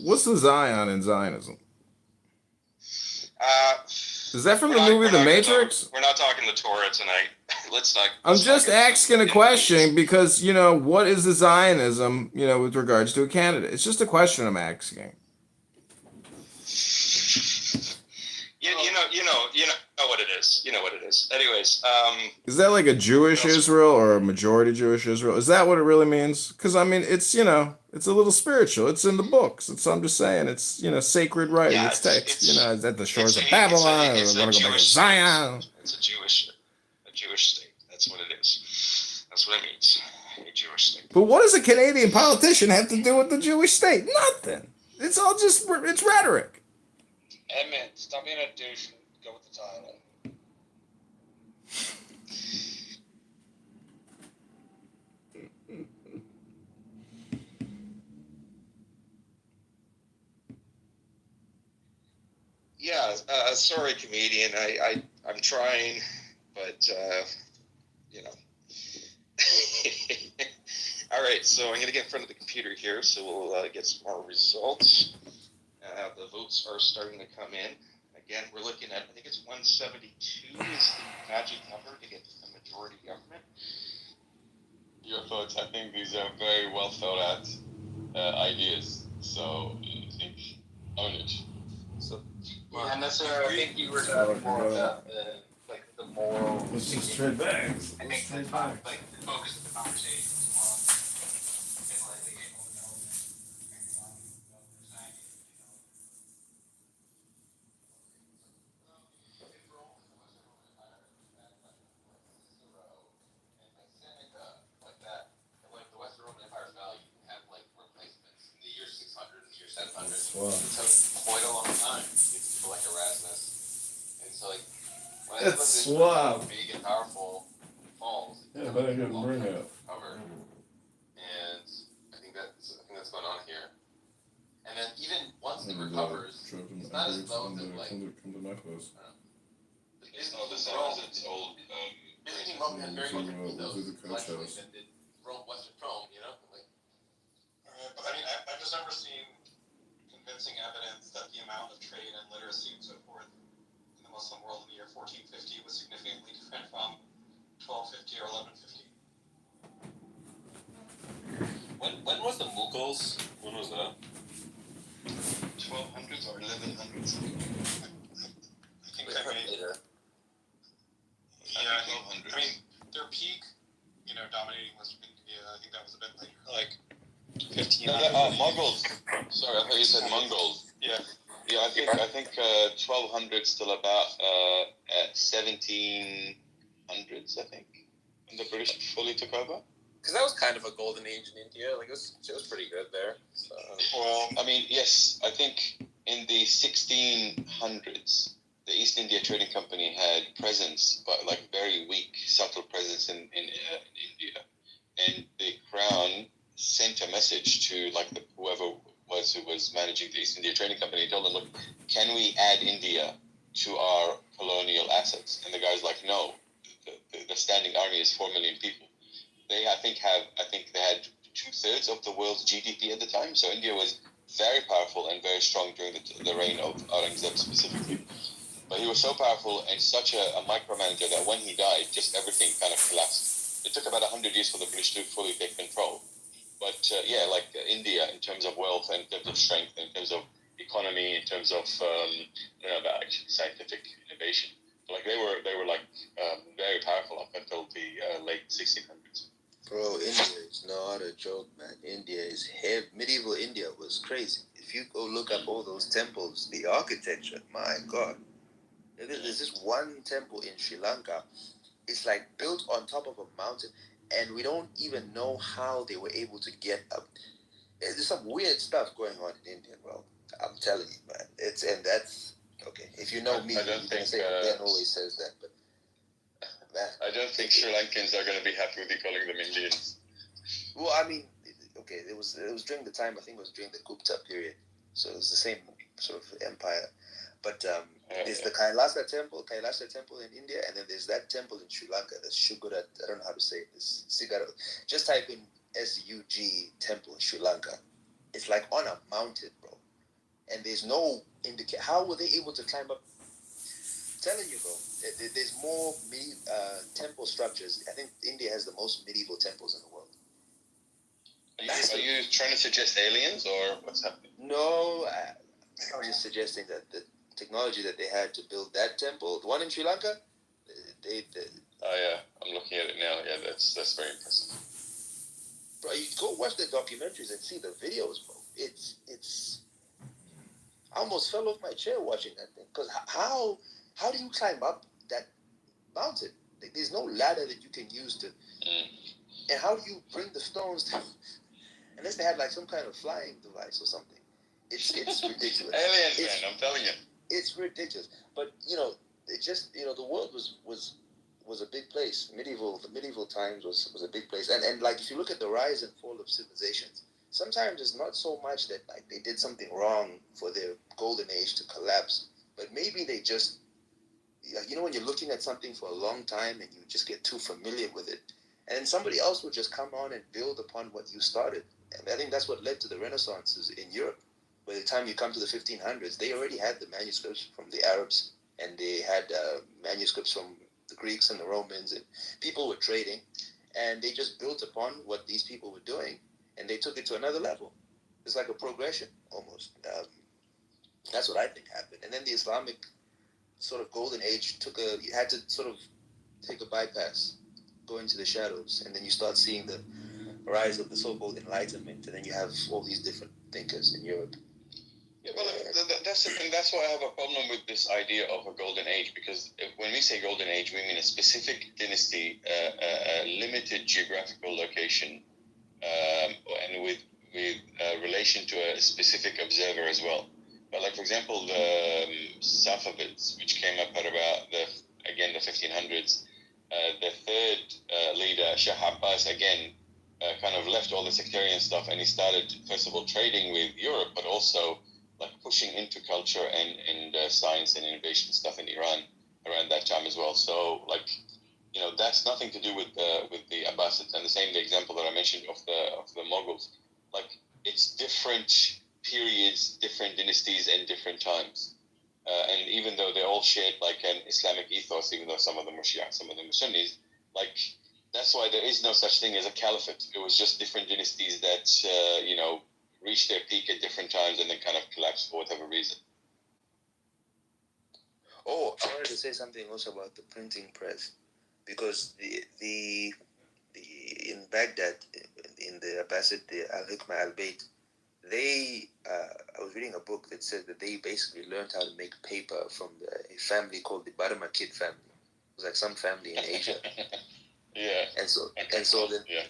What's the Zion in Zionism? Uh, Is that from we're the not movie we're The not no, Matrix? we're not talking the Torah tonight. let's not I'm let's not just get too asking a into the weeds. question because, what is the Zionism, with regards to a candidate? It's just a question I'm asking. You know what it is. You know what it is. Anyways, Is that like a what Jewish else? Israel or a majority Jewish Israel? Is that what it really means? Because I mean, it's a little spiritual. It's in the books. I'm just saying, it's sacred writing. Yeah, It's text. It's at the shores it's of a it's Babylon. a We're it's a gonna go back to Jewish state. Zion. It's a Jewish state. That's what it is. That's what it means. A Jewish state. But what does a Canadian politician have to do with the Jewish state? Nothing. It's all just it's rhetoric. Admit, stop being a douche and go with the title. Yeah, sorry, comedian. I'm trying, but you know. All right, so I'm gonna get in front of the computer here, so we'll get some more results. The votes are starting to come in. Again, we're looking at, I think it's 172 is the magic number to get the majority government. Your thoughts? I think these are very well thought out ideas. So I think own it. So, yeah, and that's I think you were talking more about like the moral. Let's just trade bags. I think the focus of the conversation was more on like the game Wow. It took quite a long time to get people like Erasmus. And so, like, when That's suave. big and powerful falls, Yeah, but I didn't bring it. Cover. And I think that's going on here. And then even once it recovers, it's not as though that like come to my place. It's not the same as its old. Visiting Rome had very much those collections that did Western Rome, like. but I mean, I've just never seen convincing evidence that the amount of trade and literacy and so forth in the Muslim world in the year 1450 was significantly different from 1250 or 1150. When was the Mughals? When was that? 1200s or 1100s? I think that later. Yeah, I mean, their peak, dominating Western India, I think that was a bit later, like 1500s. Mongols. Sorry, I thought you said Mongols. Yeah. Yeah, I think 1200 still about 1700s. I think when the British fully took over. Because that was kind of a golden age in India. Like it was pretty good there. So. Well, I mean, yes, I think in the 1600s, the East India Trading Company had presence, but like very weak, subtle presence in India, and the Crown sent a message to like whoever who was managing the East India Trading Company, and told them, look, can we add India to our colonial assets? And the guy's like, no, the standing army is 4 million people. I think they had 2/3 of the world's GDP at the time. So India was very powerful and very strong during the reign of Aurangzeb specifically. But he was so powerful and such a micromanager that when he died, just everything kind of collapsed. It took about 100 years for the British to fully take control. But like India, in terms of wealth, in terms of strength, in terms of economy, in terms of I don't know about actually scientific innovation, like they were like very powerful up until the late 1600s. Bro, India is not a joke, man. India is heavy. Medieval India was crazy. If you go look up all those temples, the architecture, my God. There's this one temple in Sri Lanka. It's like built on top of a mountain, and we don't even know how they were able to get up. There's some weird stuff going on in India, bro. I'm telling you, man. That's okay. If you know me, I don't you're think gonna say Ben always says that, but man, I don't think Sri Lankans are going to be happy with you calling them Indians. Well, I mean, okay, it was during the time, I think it was during the Gupta period, so it was the same sort of empire. But there's the Kailasa temple in India, and then there's that temple in Sri Lanka, the Shugarat, I don't know how to say it, this Sigara. Just type in SUG temple in Sri Lanka. it's like on a mountain, bro. And there's no indicate. How were they able to climb up? Telling you, bro, there's more temple structures. I think India has the most medieval temples in the world. Are you trying to suggest aliens or what's happening? No, I was just suggesting that the technology that they had to build that temple, the one in Sri Lanka, they Oh yeah, I'm looking at it now. Yeah, that's very impressive. bro, you go watch the documentaries and see the videos, bro. It's. I almost fell off my chair watching that thing because how do you climb up that mountain? Like, there's no ladder that you can use to. And how do you bring the stones down? Unless they had like some kind of flying device or something. It's ridiculous. Aliens, man, I'm telling you. It's ridiculous. But it just the world was a big place. The medieval times was a big place. And like if you look at the rise and fall of civilizations, sometimes it's not so much that like they did something wrong for their golden age to collapse, but maybe they just when you're looking at something for a long time and you just get too familiar with it, and then somebody else will just come on and build upon what you started. And I think that's what led to the Renaissances in Europe. By the time you come to the 1500s, they already had the manuscripts from the Arabs, and they had manuscripts from the Greeks and the Romans, and people were trading, and they just built upon what these people were doing, and they took it to another level. It's like a progression, almost. That's what I think happened. And then the Islamic sort of golden age you had to sort of take a bypass, go into the shadows, and then you start seeing the rise of the so-called Enlightenment, and then you have all these different thinkers in Europe. Yeah, well, that's the thing. That's why I have a problem with this idea of a golden age, because when we say golden age, we mean a specific dynasty, a limited geographical location, and with relation to a specific observer as well. But like, for example, the Safavids, which came up at about the 1500s, the third leader, Shah Abbas, again, kind of left all the sectarian stuff, and he started, first of all, trading with Europe, but also like pushing into culture and science and innovation stuff in Iran around that time as well. So like, that's nothing to do with the Abbasids. And the example that I mentioned of the Mughals, like it's different periods, different dynasties, and different times. And even though they all shared like an Islamic ethos, even though some of them were Shia, some of them were Sunnis, like that's why there is no such thing as a caliphate. It was just different dynasties that reached their peak at different times and then kind of collapsed for whatever reason. Oh, I wanted to say something also about the printing press, because the in Baghdad, in the Abbasid, the Al-Hikmah Al-Bayt, they I was reading a book that said that they basically learned how to make paper from a family called the Barmakid family. It was like some family in Asia. Yeah. And so then yeah.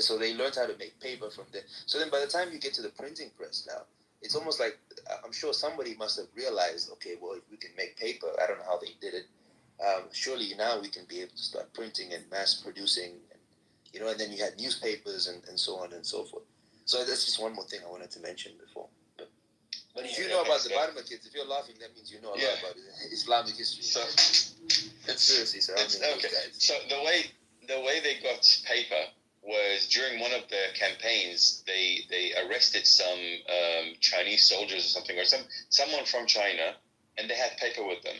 So they learned how to make paper from there. So then by the time you get to the printing press now, it's almost like I'm sure somebody must have realized, okay, well, if we can make paper, I don't know how they did it. Surely now we can be able to start printing and mass producing, and then you had newspapers and so on and so forth. So that's just one more thing I wanted to mention before. But if you know about the Barmakids, if you're laughing, that means you know a lot about Islamic history. So conspiracy surrounding those guys. So the way they got paper was during one of their campaigns. They arrested some Chinese soldiers or something, or someone from China, and they had paper with them.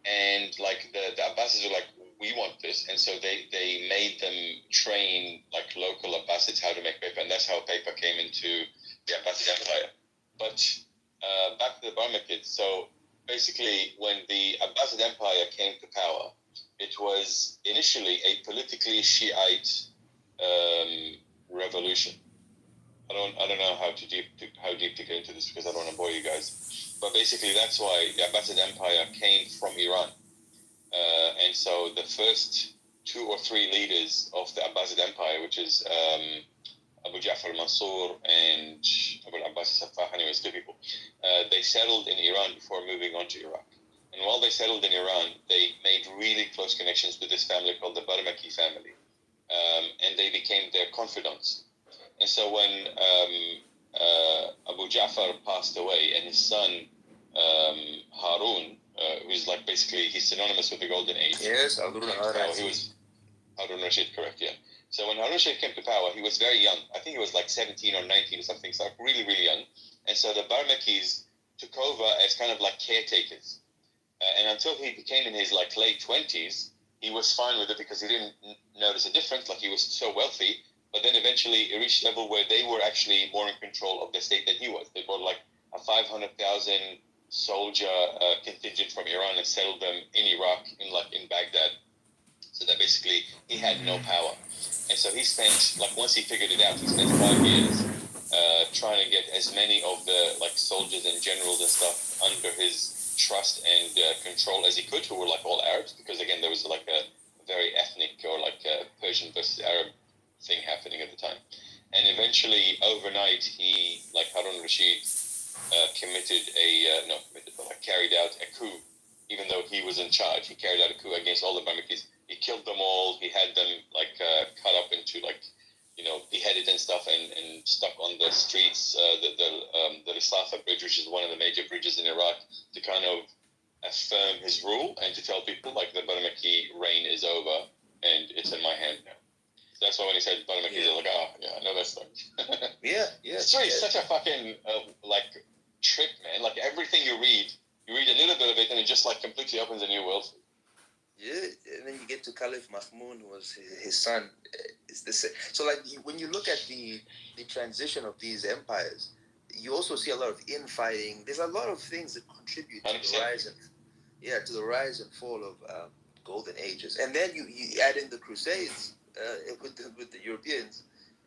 And like the Abbasids were like, we want this, and so they made them train like local Abbasids how to make paper, and that's how paper came into the Abbasid Empire. But back to the Barmakids. So basically, when the Abbasid Empire came to power, it was initially a politically Shiite revolution. I don't know how deep to get into this because I don't want to bore you guys. But basically, that's why the Abbasid Empire came from Iran. And so the first 2 or 3 leaders of the Abbasid Empire, which is Abu Ja'far al-Mansur and Abu al-Abbas al-Saffah, anyways, 2 people, they settled in Iran before moving on to Iraq. And while they settled in Iran, they made really close connections with this family called the Barmaki family. And they became their confidants. And so when Abu Ja'far passed away and his son Harun, who's like basically he's synonymous with the Golden Age. Yes, Harun He was Harun Rashid, correct? Yeah. So when Harun al-Rashid came to power, he was very young. I think he was like 17 or 19 or something, so like really, really young. And so the Barmakis took over as kind of like caretakers. And until he became in his like late 20s, he was fine with it because he didn't notice a difference. Like he was so wealthy, but then eventually it reached a level where they were actually more in control of the state than he was. They brought like a 500,000 soldier contingent from Iran and settled them in Iraq, in Baghdad. So that basically he had no power. And so he spent, like once he figured it out, he spent 5 years trying to get as many of the like soldiers and generals and stuff under his trust and control as he could, who were like all Arabs, because again there was like a very ethnic or like a Persian versus Arab thing happening at the time. And eventually overnight he, like Harun al-Rashid, carried out a coup. Even though he was in charge, he carried out a coup against all the Barmakis. He killed them all. He had them like cut up into like, beheaded and stuff, and stuck on the streets. The Risafa Bridge, which is one of the major bridges in Iraq, to kind of affirm his rule and to tell people like the Barmaki reign is over and it's in my hand now. That's why when he said Barmaki, they're like, oh yeah, I know that stuff. Yeah. It's such a fucking like trick, man. Like everything you read a little bit of it, and it just like completely opens a new world. Yeah, and then you get to Caliph Mahmoud, who was his son. It's the same. So, like, when you look at the transition of these empires, you also see a lot of infighting. There's a lot of things that contribute to 100%. the rise and fall of golden ages. And then you add in the Crusades with the Europeans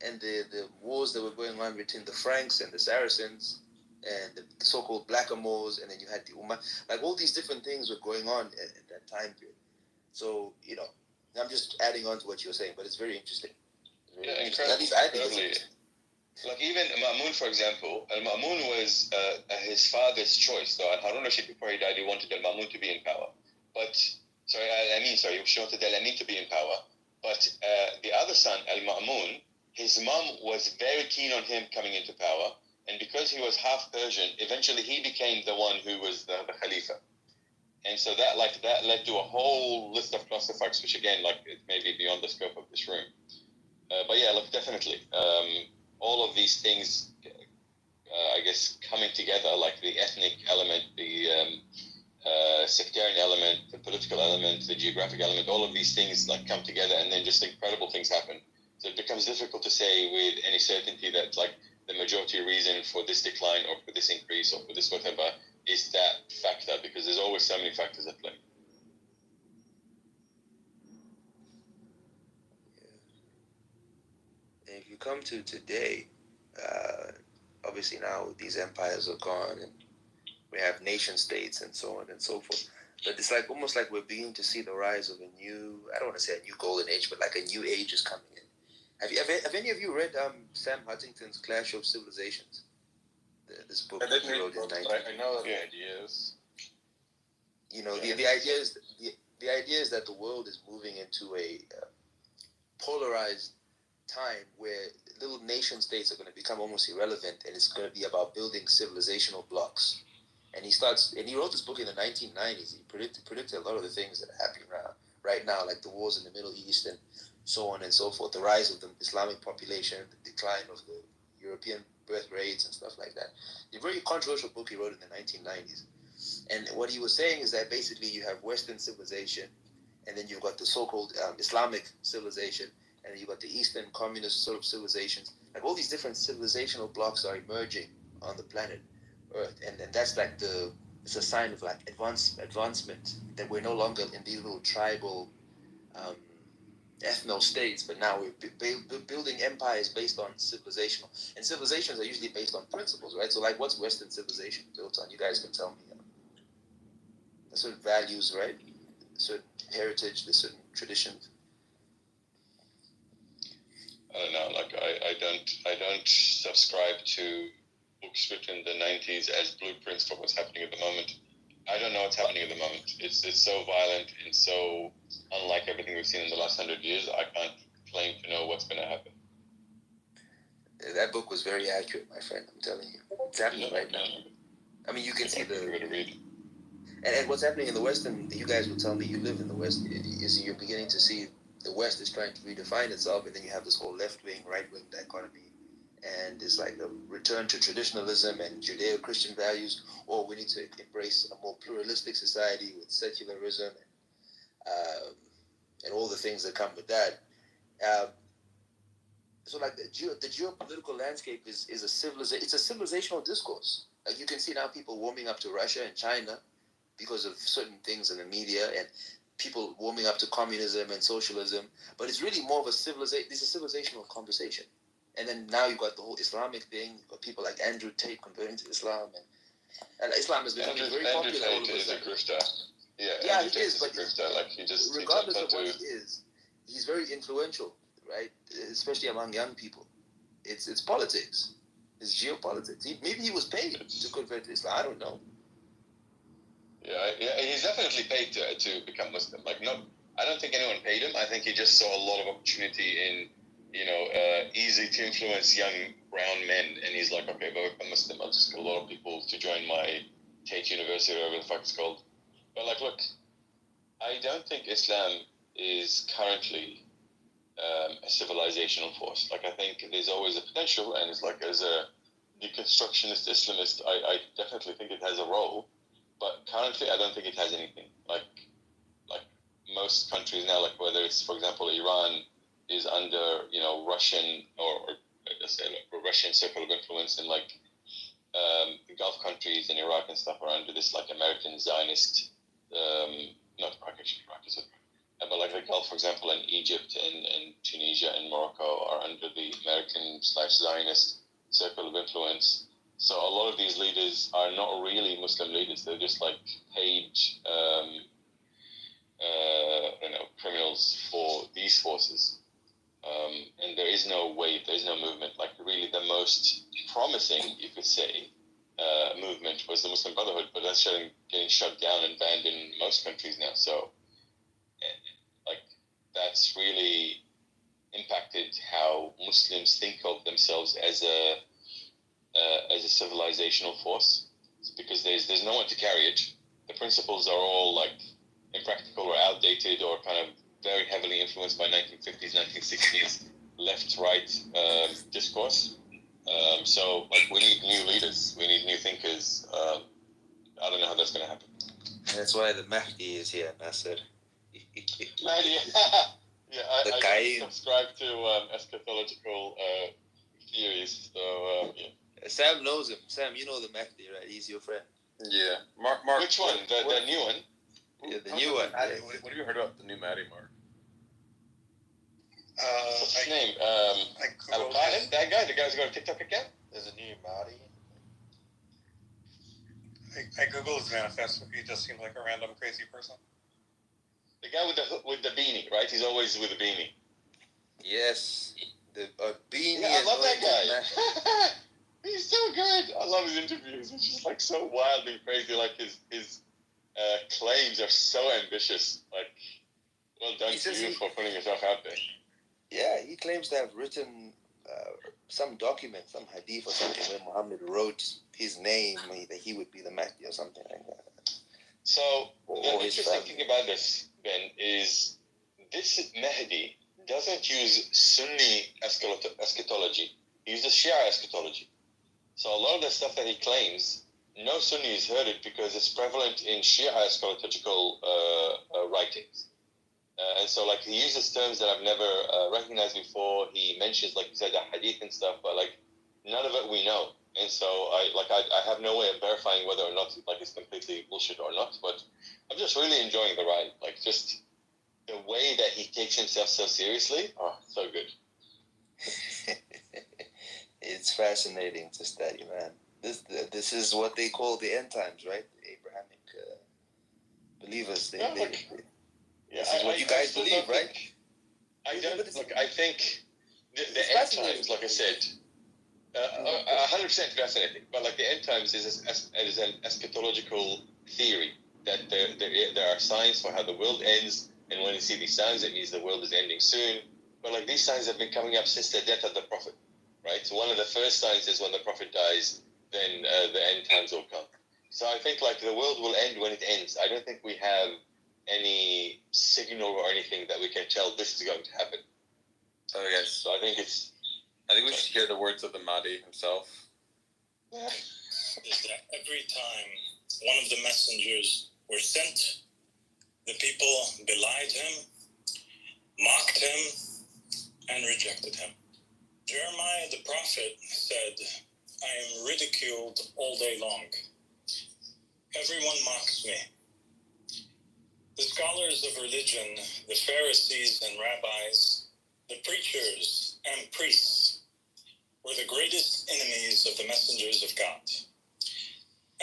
and the wars that were going on between the Franks and the Saracens and the so-called blackamoors, and then you had the Ummah. Like all these different things were going on at that time period. So, I'm just adding on to what you're saying, but it's very interesting. Incredible. At least I think it's interesting. Like even Ma'mun, for example, Al-Ma'mun was his father's choice. So Harun al-Rashid, before he died, he wanted Al-Ma'mun to be in power. She wanted Al-Amin to be in power. But the other son, Al-Ma'mun, his mom was very keen on him coming into power. And because he was half Persian, eventually he became the one who was the Khalifa. And so that led to a whole list of clusterfucks, which again, like it may be beyond the scope of this room. But yeah, look, definitely, all of these things, I guess, coming together, like the ethnic element, the sectarian element, the political element, the geographic element, all of these things like come together, and then just incredible things happen. So it becomes difficult to say with any certainty that like the majority reason for this decline or for this increase or for this whatever is that factor, because there's always so many factors at play. And if you come to today, obviously now these empires are gone and we have nation states and so on and so forth. But it's like almost like we're beginning to see the rise of a new, I don't want to say a new golden age, but like a new age is coming in. Have any of you read Sam Huntington's Clash of Civilizations? This book I didn't he read wrote the book, in but I know the ideas. The idea is that the world is moving into a polarized time where little nation states are going to become almost irrelevant, and it's going to be about building civilizational blocks. And he wrote this book in the 1990s. He predicted a lot of the things that are happening right now, like the wars in the Middle East and so on and so forth, the rise of the Islamic population, the decline of the European birth rates and stuff like that. A very controversial book he wrote in the 1990s. And what he was saying is that basically you have Western civilization, and then you've got the so-called Islamic civilization, and then you've got the Eastern communist sort of civilizations. Like all these different civilizational blocks are emerging on the planet Earth, and that's like it's a sign of like advancement, that we're no longer in these little tribal ethno states, but now we're building empires based on civilizational, and civilizations are usually based on principles, right? So like, what's Western civilization built on? You guys can tell me. There's certain values, right? There's certain heritage, there's certain traditions. I don't know. Like I don't subscribe to books written in the 90s as blueprints for what's happening at the moment. I don't know what's happening at the moment. It's so violent and so unlike everything we've seen in the last 100 years. I can't claim to know what's going to happen. That book was very accurate, my friend. I'm telling you, it's happening right now. I mean, you can see and what's happening in the West, and you guys will tell me you live in the West, is you're beginning to see the West is trying to redefine itself, and then you have this whole left-wing, right-wing dichotomy, and it's like a return to traditionalism and Judeo-Christian values, or we need to embrace a more pluralistic society with secularism and all the things that come with that. So like the geopolitical landscape is a civilization. It's a civilizational discourse. Like you can see now people warming up to Russia and China because of certain things in the media, and people warming up to communism and socialism. But it's really more of a civilization. It's a civilizational conversation. And then now you've got the whole Islamic thing. You've got people like Andrew Tate converting to Islam, and Islam is becoming very popular. Andrew Tate is a grifter. Yeah, Andrew he Tate is, a but grifter. Like he just regardless he of what he is, he's very influential, right? Especially among young people. It's politics. It's geopolitics. Maybe he was paid to convert to Islam. I don't know. Yeah, he's definitely paid to become Muslim. Like, no, I don't think anyone paid him. I think he just saw a lot of opportunity in, easy to influence young brown men, and he's like, okay, if I become Muslim, I'll just get a lot of people to join my Tate University or whatever the fuck it's called. But like, look, I don't think Islam is currently a civilizational force. Like, I think there's always a potential, and it's like, as a deconstructionist Islamist, I definitely think it has a role. But currently, I don't think it has anything. Like most countries now, like whether it's, for example, Iran is under, Russian or let's say like a Russian circle of influence, and like the Gulf countries and Iraq and stuff are under this like American Zionist, not Iraq, actually, Iraq is but like the Gulf, for example, and Egypt and Tunisia and Morocco are under the American/Zionist circle of influence. So a lot of these leaders are not really Muslim leaders. They're just like paid, criminals for these forces. And there is no wave, there is no movement. Like really the most promising, you could say, movement was the Muslim Brotherhood, but that's getting shut down and banned in most countries now. So, like, that's really impacted how Muslims think of themselves as a civilizational force, because there's no one to carry it. The principles are all like impractical or outdated or kind of very heavily influenced by 1950s, 1960s left-right discourse. So like we need new leaders, we need new thinkers. I don't know how that's going to happen. That's why the Mahdi is here, Nasser. Mahdi, yeah, I subscribe to eschatological theories. So yeah. Sam knows him. Sam, you know the Mahdi, right? He's your friend. Yeah. Mark. Which one? The new one? Yeah, the new one. What have you heard about the new Mahdi, Mark? What's his name? I Al Qaeda? That guy? The guy who's got a TikTok account? There's a new Mahdi. I Googled his manifesto. He just seemed like a random crazy person. The guy with the beanie, right? He's always with a beanie. Yes. The beanie. Yeah, I love that Mahdi. guy. He's so good. I love his interviews. It's just like so wildly crazy. Like his claims are so ambitious. Like, well done to you for putting yourself out there. Yeah, he claims to have written some document, some hadith or something, where Muhammad wrote his name, that he would be the Mahdi or something like that. So the interesting thing about this, Ben, is this Mahdi doesn't use Sunni eschatology. He uses Shia eschatology. So a lot of the stuff that he claims, no Sunni has heard it because it's prevalent in Shia eschatological writings. And so, like, he uses terms that I've never recognized before. He mentions, like you said, the hadith and stuff, but, like, none of it we know. And so, I have no way of verifying whether or not, like, it's completely bullshit or not. But I'm just really enjoying the ride. Like, just the way that he takes himself so seriously. Oh, so good. It's fascinating to study, man. This is what they call the end times, right? The Abrahamic believers. This is what you guys believe, right? I don't. Look, I think the end times, like I said, 100% fascinating. But like the end times is an eschatological theory that there are signs for how the world ends, and when you see these signs, it means the world is ending soon. But like these signs have been coming up since the death of the prophet, right? So one of the first signs is when the prophet dies, then the end times will come. So I think like the world will end when it ends. I don't think we have any signal or anything that we can tell this is going to happen. So I guess So I think we should hear the words of the Mahdi himself. Is that every time one of the messengers were sent, the people belied him, mocked him, and rejected him. Jeremiah the prophet said, I am ridiculed all day long. Everyone mocks me. The scholars of religion, the Pharisees and rabbis, the preachers and priests were the greatest enemies of the messengers of God.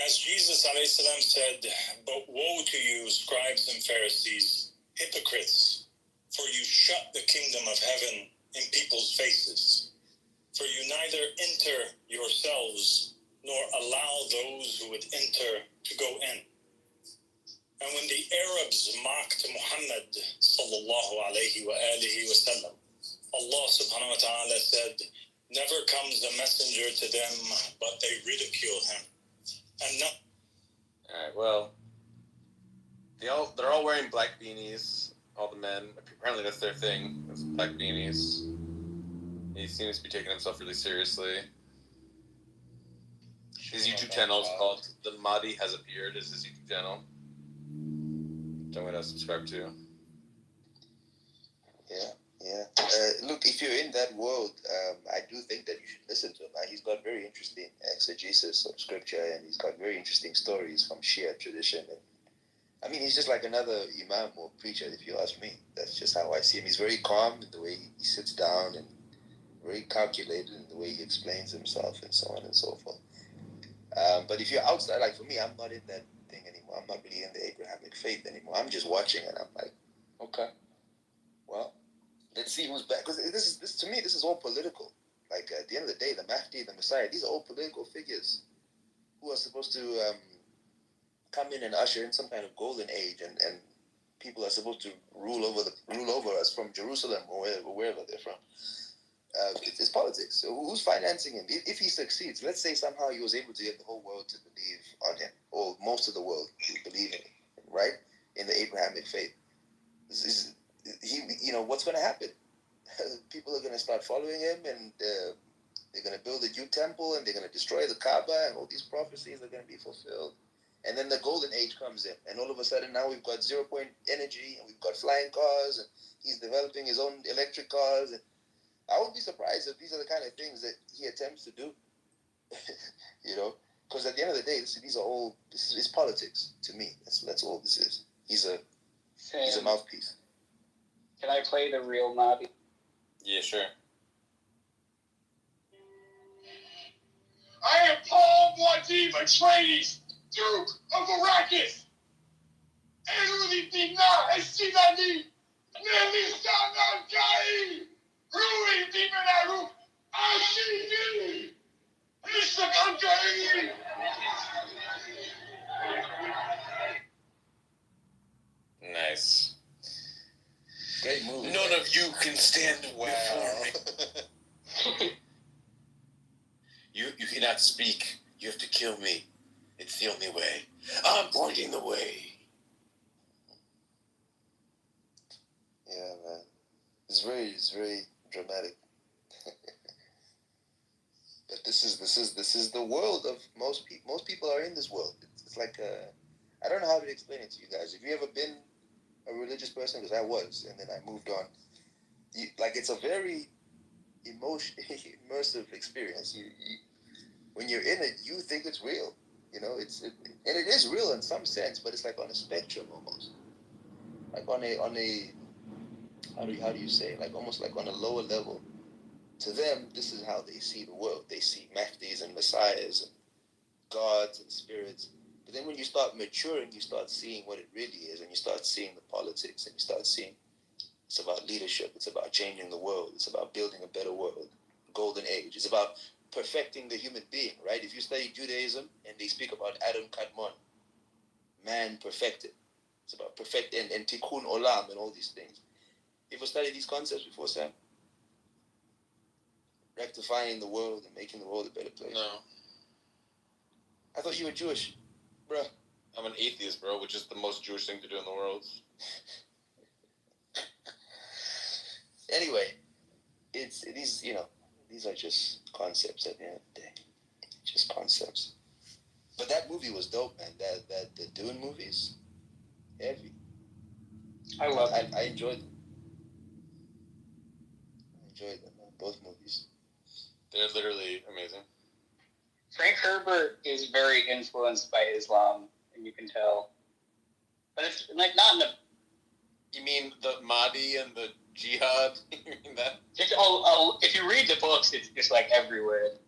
As Jesus ﷺ said, but woe to you, scribes and Pharisees, hypocrites, for you shut the kingdom of heaven in people's faces. For you neither enter yourselves nor allow those who would enter to go in. And when the Arabs mocked Muhammad sallallahu alayhi wa alihi wa sallam, Allah subhanahu wa ta'ala said, never comes a messenger to them, but they ridicule him. And no. Alright, well, they're all wearing black beanies, all the men. Apparently that's their thing, is black beanies. He seems to be taking himself really seriously. His YouTube channel is called The Mahdi Has Appeared, is his YouTube channel. Which I'm going to subscribe to. Yeah. Look, if you're in that world, I do think that you should listen to him. He's got very interesting exegesis of scripture, and he's got very interesting stories from Shia tradition. And, I mean, he's just like another imam or preacher, if you ask me. That's just how I see him. He's very calm in the way he sits down, and very calculated in the way he explains himself, and so on and so forth. But if you're outside, like for me, I'm not in that thing anymore. I'm not really in the Abrahamic faith anymore. I'm just watching, and I'm like, okay, well, let's see who's back. Because this to me, this is all political. Like at the end of the day, the Mahdi, the Messiah, these are all political figures who are supposed to come in and usher in some kind of golden age, and people are supposed to rule over us from Jerusalem or wherever they're from. It's politics. So who's financing him? If he succeeds, let's say somehow he was able to get the whole world to believe on him, or most of the world to believe in him, right? In the Abrahamic faith. What's going to happen? People are going to start following him, and they're going to build a new temple, and they're going to destroy the Kaaba, and all these prophecies are going to be fulfilled. And then the golden age comes in, and all of a sudden now we've got 0-point energy, and we've got flying cars, and he's developing his own electric cars. And I wouldn't be surprised if these are the kind of things that he attempts to do. Because at the end of the day, this is politics to me. That's all this is. He's a mouthpiece. Can I play the real Mahdi? Yeah, sure. I am Paul Muad'Dib Atreides, Duke of Arrakis. Erudi Dina Estinani, Melisana Gai, Rui Dimenaru, Ashidi, Ishakangai. Nice. Great movie. None of you can stand before me. You cannot speak. You have to kill me. It's the only way. I'm pointing the way. Yeah, man. It's very dramatic. But this is the world of most people. Most people are in this world. It's like I don't know how to explain it to you guys. Have you ever been a religious person? Because I was, and then I moved on. It's a very immersive experience. When you're in it, you think it's real. And it is real in some sense, but it's like on a spectrum almost. Like on a how do you say? Like almost like on a lower level. To them, this is how they see the world. They see Mahdis and messiahs and gods and spirits. But then when you start maturing, you start seeing what it really is, and you start seeing the politics, and you start seeing it's about leadership, it's about changing the world, it's about building a better world, golden age. It's about perfecting the human being, right? If you study Judaism and they speak about Adam Kadmon, man perfected. It's about perfect and tikkun olam and all these things. You ever studied these concepts before, Sam? Rectifying the world and making the world a better place. No. I thought you were Jewish, bruh. I'm an atheist, bro, which is the most Jewish thing to do in the world. Anyway, these are just concepts at the end of the day. Just concepts. But that movie was dope, man. That the Dune movies, heavy. I love it. I enjoyed them. Man. Both movies. They're literally amazing. Frank Herbert is very influenced by Islam, and you can tell. But it's like not in a. You mean the Mahdi and the Jihad? You mean that? It's if you read the books, it's just like everywhere.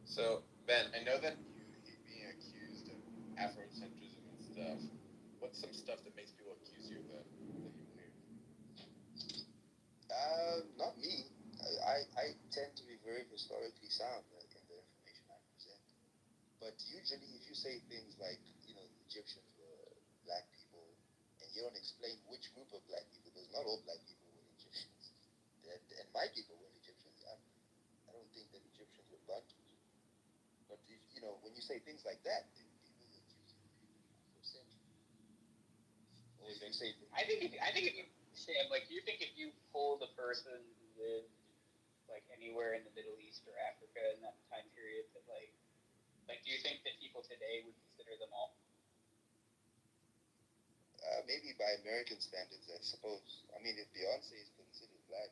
So, Ben, I know that you're being accused of Afrocentrism and stuff. What's some stuff that makes people accuse you of that you believe? Not me. I tend to be very historically sound in the information I present. But usually, if you say things like, the Egyptians were black people, and you don't explain which group of black people, because not all black people were Egyptians, and my people were Egyptians. I don't think that Egyptians were Bantus. But when you say things like that, then people accuse you of centuries. Or if you say things I think if you say like you think if you pulled a person who lived like anywhere in the Middle East or Africa in that time period, that like do you think that people today would consider them all? maybe by American standards, I suppose. I mean, if Beyonce is considered black,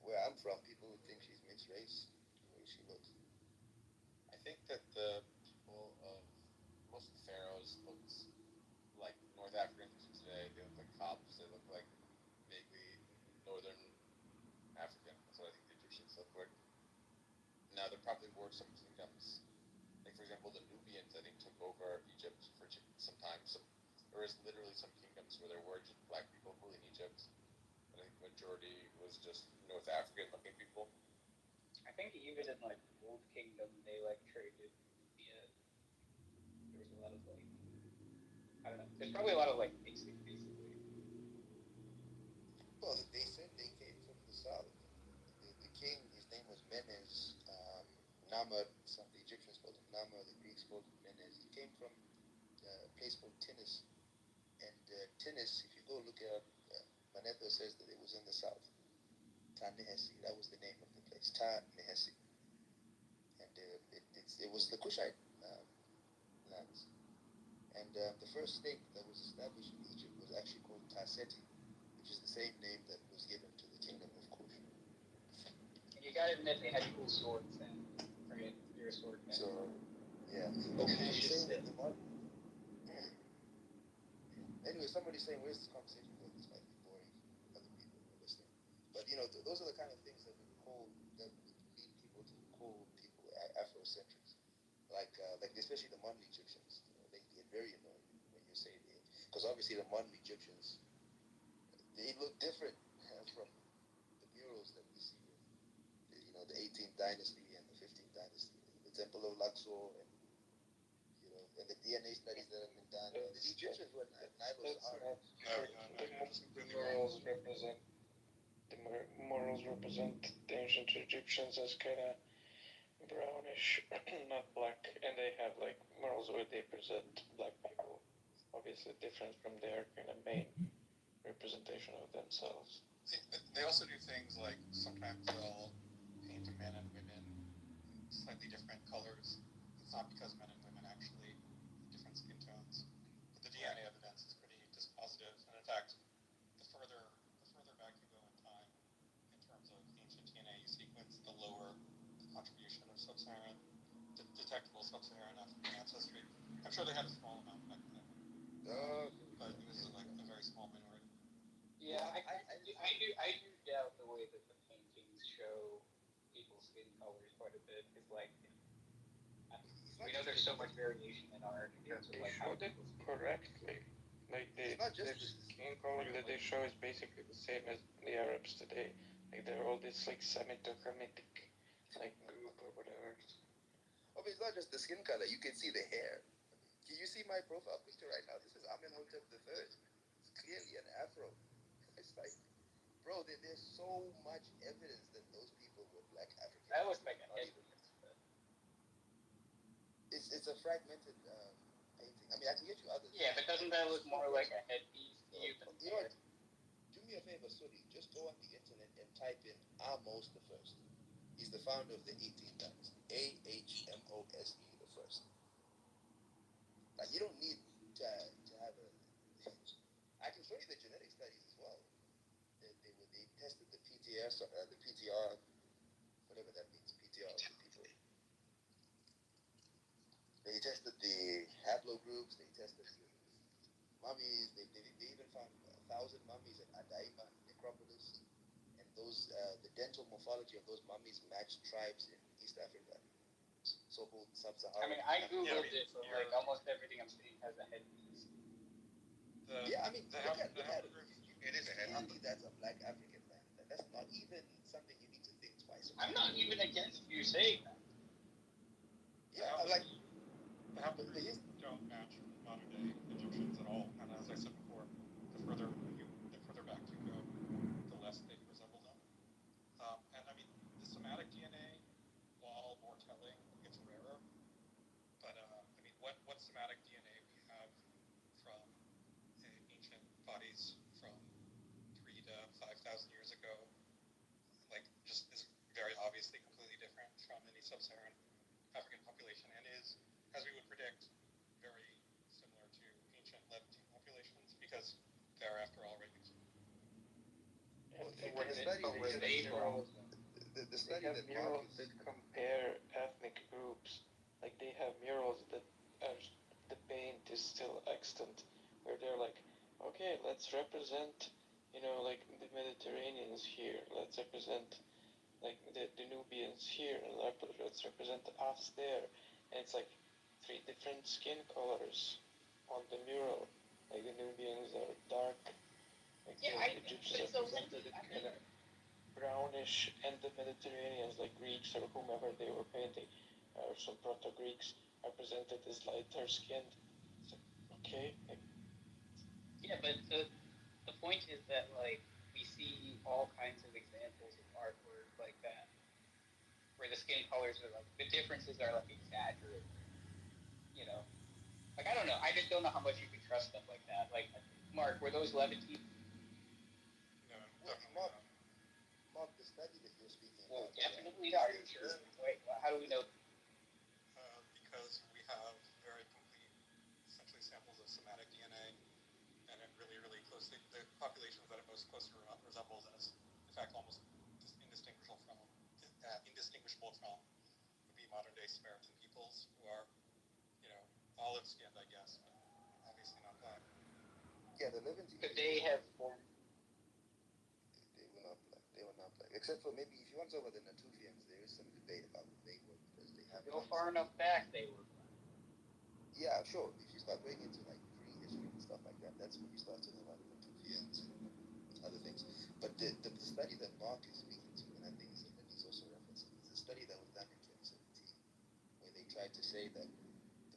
where I'm from, people would think she's mixed race, the way she looks. I think that the people of most of the pharaohs looked like North Africans today. They look like Copts. They look like vaguely Northern African. That's what I think the Egyptians look like. Now, there probably were some kingdoms. Like, for example, the Nubians, I think, took over Egypt for some time. There was literally some kingdoms where there were just black people ruling Egypt. But I think the majority was just North African-looking people. I think even in like Old Kingdom, they like traded. There was a lot of like, I don't know. There's probably a lot of like mixing, basically. Well, they said they came from the south. The king, his name was Menes. Namar, some the Egyptians called him Namar, the Greeks called him Menes. He came from a place called Tinis. And Tinis, if you go look it up, Manetho says that it was in the south. Ta-Nehesi, that was the name of the place. Ta-Nehesi. And it was the Kushite lands. And the first state that was established in Egypt was actually called Ta-Seti, which is the same name that was given to the kingdom of Kush. And you gotta admit they had cool swords then. Right? You're a sword man. So, yeah. Anyway, somebody's saying, where's this conversation going? This might be boring for other people who are listening. But, those are the kind of things that would lead people to call people Afrocentrics. Like especially the modern Egyptians. They get very annoyed when you say because obviously the modern Egyptians, they look different from the murals that we see of, the 18th dynasty and the 15th dynasty, the Temple of Luxor, and the DNA studies that have been done. The Egyptians were Nile Sahara. The morals represent the ancient Egyptians as kind of brownish, not black, and they have like morals where they present black people, obviously different from their kind of main representation of themselves. They also do things like sometimes they'll paint men and women in slightly different colors. It's not because men and women actually have different skin tones, but the DNA evidence is pretty dispositive. And in fact, the further back you go in time, in terms of ancient DNA sequence, the lower the contribution of sub-Saharan, detectable sub-Saharan African ancestry. I'm sure they had a small amount back then, but it was like a very small minority. Yeah, I do doubt the way that the paintings show people's skin colors quite a bit. Because we know there's so much variation in art in terms of They like how showed it correctly. Like the skin color that they show is basically the same as the Arabs today. Like they're all this like Semito-Hamitic like group or whatever. I mean, it's not just the skin color. You can see the hair. Can you see my profile picture right now? This is Amenhotep III. It's clearly an afro. It's like, bro, there's so much evidence that those people were black Africans. that was like a head. It's it's a fragmented painting. I mean, I can get you others. Yeah, but doesn't that look more like a headpiece to you than You know what? Do me a favor, Suri. Just go on the internet and type in Ahmose the First. He's the founder of the 18 Dynasty. Ahmose the First. Like, you don't need to have a. I can show you the genetic studies as well. They tested the PTR, the PTR, whatever that means, PTR of the people. They tested the haplogroups. They tested the mummies. They even found 1,000 mummies at Adaima necropolis, and those the dental morphology of those mummies matched tribes in East Africa, so-called sub-Saharan. I mean, I googled it, so like almost everything I'm seeing has a headpiece. Yeah, I mean, look at it. It is a Clearly, that's a black African land. That's not even something you need to think twice about. I'm not even against you saying that. Yeah, like The haplogroups don't match modern day Egyptians at all, and as I said before, the further back you go, the less they resemble them. And I mean, the somatic DNA, while more telling, it's rarer. But I mean, what somatic DNA we have from ancient bodies from 3,000 to 5,000 years ago, like, just is very obviously completely different from any sub-Saharan African population, and is, as we would predict, very similar to ancient Levantine populations, because they're, after all, regulars. The study have that murals Marcus, that compare ethnic groups. Like they have murals that are, the paint is still extant, where they're like, okay, let's represent, like the Mediterraneans here. Let's represent like the Nubians here, and let's represent us there. And it's like 3 different skin colors on the mural. Like the Nubians are dark, like Yeah, the Egyptians are represented kind of brownish, and the Mediterraneans, like Greeks or whomever they were painting, or some Proto-Greeks, are presented as lighter skinned. So, okay, like, Yeah, but the point is that like we see all kinds of examples of artwork like that, where the skin colors are like the differences are like exaggerated. Like I don't know. I just don't know how much you can trust stuff like that. Like, Mark, were those Levantine? No, well, definitely not. Mark, the study that you're speaking Well, about. definitely. Are you sure? Wait, how do we know? Because we have very complete, essentially, samples of somatic DNA, and it really, really closely, the populations that it most closely resembles, and is, in fact, almost indistinguishable from, would be modern-day Samaritan peoples, who are, olive-skinned, I guess, but obviously not black. Yeah, the Levantine. Could they have formed? They were not black. They were not black. Except for maybe if you want to talk about the Natufians, there is some debate about what they were, because they have. Go far enough back, they were. Yeah, sure. If you start going into like prehistory and stuff like that, that's when you start talking about the Natufians and other things. But the study that Mark is speaking to, and I think that he's also referencing, is a study that was done in 2017, where they tried to say that the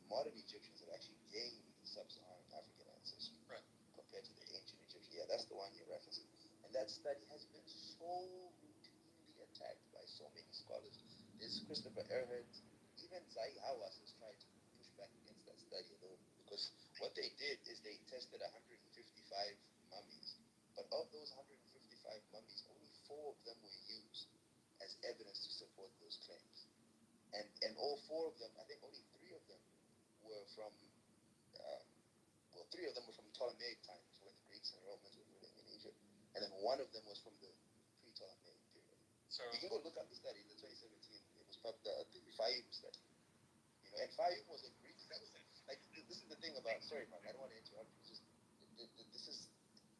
modern Egyptians have actually gained sub-Saharan African ancestry, right, compared to the ancient Egyptians. Yeah, that's the one you're referencing. And that study has been so routinely attacked by so many scholars. There's Christopher Earhart, even Zahi Hawass has tried to push back against that study alone, because what they did is they tested 155 mummies, but of those 155 mummies, only 4 of them were used as evidence to support those claims. And all 4 of them, I think only 3 of them were from, 3 of them were from Ptolemaic times, when the Greeks and Romans were living in Egypt, and then 1 of them was from the pre-Ptolemaic period. So you can go look up the study, the 2017, it was the Fayum study. And Fayum was a Greek, that was like, this is the thing about, sorry Mark, I don't want to interrupt you,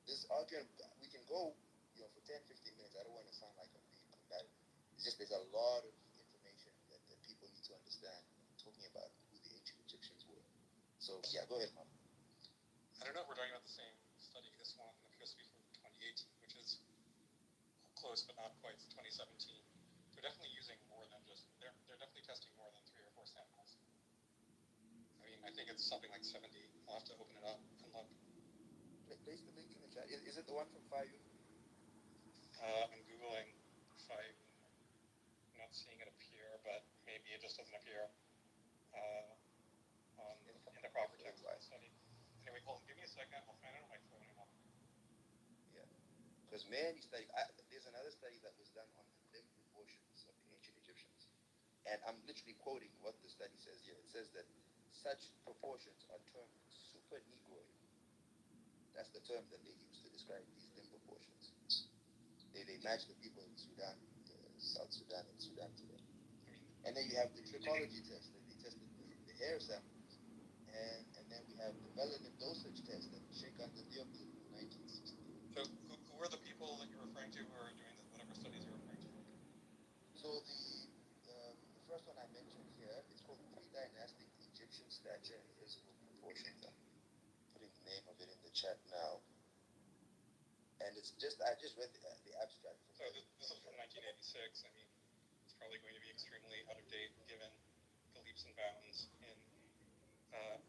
this argument, we can go, for 10-15 minutes. I don't want to sound like I'm being combative. It's just there's a lot of information that people need to understand talking about who the ancient Egyptians were. So yeah, go ahead, Mark. I don't know if we're talking about the same study. This one appears to be from 2018, which is close but not quite 2017. They're definitely using more than just, they're definitely testing more than 3 or 4 samples. I mean, I think it's something like 70. I'll have to open it up and look. Place the link in the chat. Is it the one from Fayum? I'm Googling Fayum. I'm not seeing it appear, but maybe it just doesn't appear. proper text of the study. Anyway, hold on, give me a second. I'll find it on my phone and I'll. Yeah, because many studies. There's another study that was done on the limb proportions of the ancient Egyptians, and I'm literally quoting what the study says here. It says that such proportions are termed super negroid. That's the term that they use to describe these limb proportions. They match the people in Sudan, South Sudan, and Sudan today. And then you have the trichology test that they tested the hair samples, and then we have the melanin dosage test that Sheikh Anta Diop did in 1960. So who are the people that you're referring to who are doing whatever studies you're referring to? So the first one I mentioned here is called Pre-Dynastic Egyptian Stature and Physical Proportions. I'm putting the name of it in the chat now. And I just read the abstract. So this is from 1986. I mean, it's probably going to be extremely out of date given the leaps and bounds in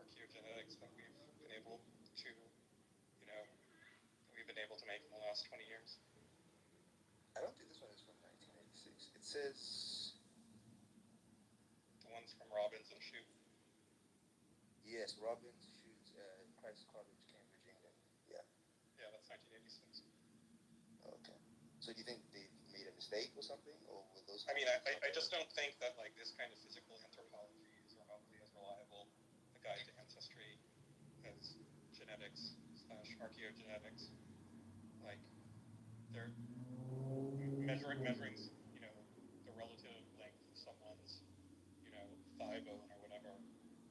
archaeogenetics that we've been able to, make in the last 20 years. I don't think this one is from 1986. It says the ones from Robbins and Shute. Yes, Robbins, Shute, Christ College, Cambridge, England. Yeah. Yeah, that's 1986. Okay. So do you think they made a mistake or something, or were those? I mean, I just don't think that like this kind of physical anthropology is remotely as reliable a guide to ancestry as genetics / archaeogenetics. Like they're measuring, the relative length of someone's, thigh bone or whatever.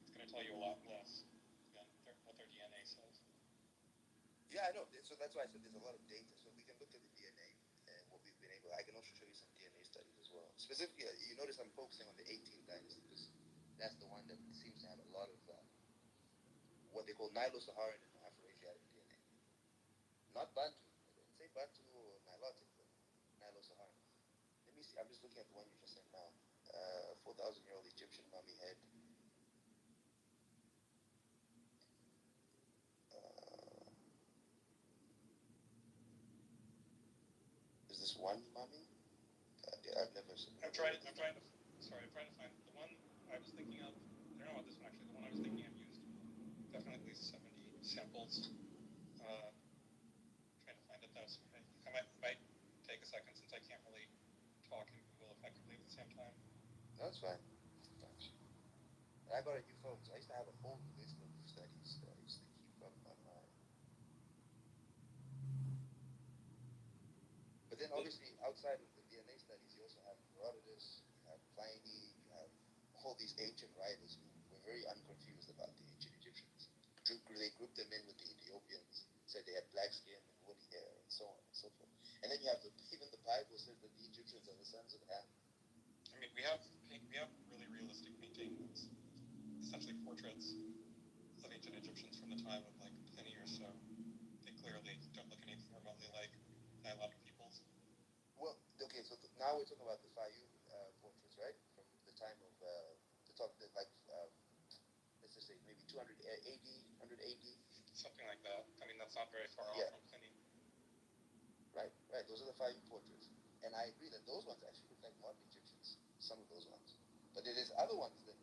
It's going to tell you a lot less than what their DNA says. Yeah, I know. So that's why I said there's a lot of data. So we can look at the DNA and what we've been able. I can also show you some DNA studies as well. Specifically, you notice I'm focusing on the 18th dynasty because that's the one that seems to have a lot of what they call Nilo-Saharan and Afro-Asiatic DNA. Not Bantu. I don't say Bantu or Nilotic, but Nilo-Saharan. Let me see. I'm just looking at the one you just sent now. 4,000-year-old Egyptian mummy head. Is this one mummy? I've never seen. I'm trying to find the one I was thinking of. I don't know about this one actually. The one I was thinking of used definitely at least 70 samples. Trying to find it though. So I might take a second since I can't really talk and Google effectively at the same time. No, that's fine. I got a new phone, so I used to have a whole list of studies that I used to keep up on my. But then obviously outside of the DNA studies, you also have Herodotus, you have Pliny, you have all these ancient writers who were very unconfused about the ancient Egyptians. They grouped them in with the Ethiopians, said they had black skin and woolly hair, and so on and so forth. And then you have even the Bible says that the Egyptians are the sons of Ham. I mean, we have really realistic paintings, essentially portraits of ancient Egyptians from the time of like Pliny or so. They clearly don't look anything remotely like Nilotic peoples. Well, okay, so now we're talking about the Fayum portraits, right? From the time of let's just say maybe 200 AD, 100 AD. Something like that. I mean, that's not very far off from Pliny. Right. Those are the Fayum portraits. And I agree that those ones actually look like modern Egyptians, some of those ones. But there's other ones that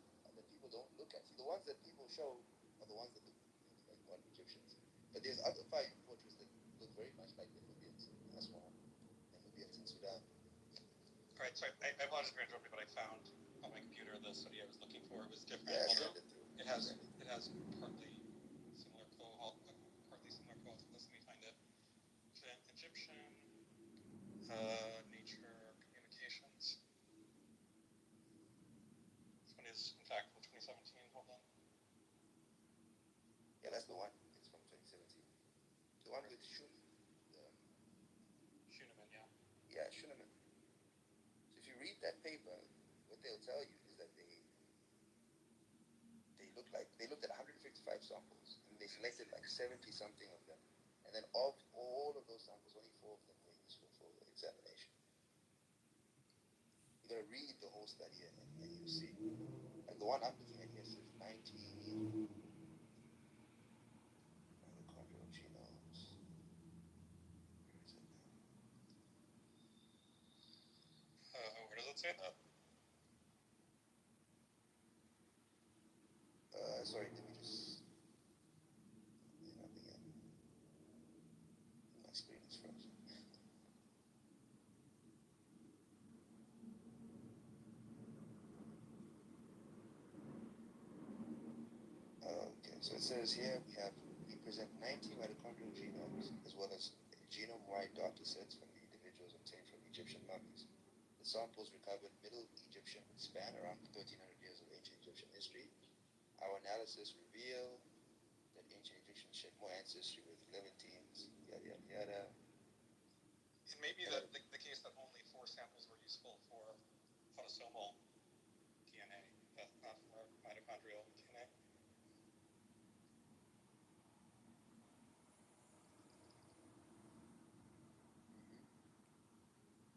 people don't look at. See, the ones that people show are the ones that look like modern Egyptians. But there's other Fayum portraits that look very much like the Nubians in Aswan and Nubians in Sudan. All right, so I apologize for interrupting, but I found on my computer the study I was looking for. It was different. Yeah, although send it through. it has partly similar quotes. Let me find it. Egyptian nature communications. This one is, in fact, from 2017. Hold on. Yeah, that's the one. It's from 2017. The one with Schuneman, yeah. Yeah, Schuneman. So if you read that paper, what they'll tell you is that they looked at 155 samples and they selected like 70 something of them, and then of all of those samples, only 4 of them were useful for examination. You gotta read the whole study and you'll see. Like the one I'm looking at here says 19. Mitochondrial genomes. Where is it now? Where does it say that? Sorry, let me just So it says here we present 90 mitochondrial genomes as well as genome-wide datasets from the individuals obtained from Egyptian mummies. The samples recovered Middle Egyptian span around 1300 years of ancient Egyptian history. Our analysis revealed that ancient Egyptians shared more ancestry with Levantines, yada yada yada. It may be the case that only 4 samples were useful for autosomal DNA, not for mitochondrial DNA.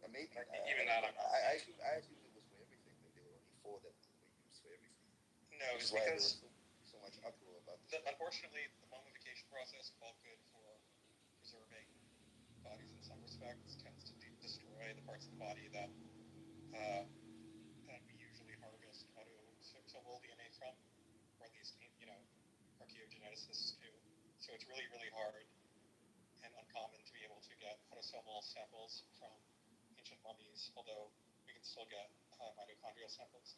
And maybe Even that, I'm not I assumed it was for everything. That there were only 4 that were used for everything. No, Which it's is why there because was so much uproar about this. unfortunately the mummification process, while good for preserving bodies in some respects, tends to destroy the parts of the body that we usually harvest autosomal DNA from, or at least archaeogeneticists do. So it's really, really hard and uncommon to be able to get autosomal samples from ancient mummies, although we can still get mitochondrial samples.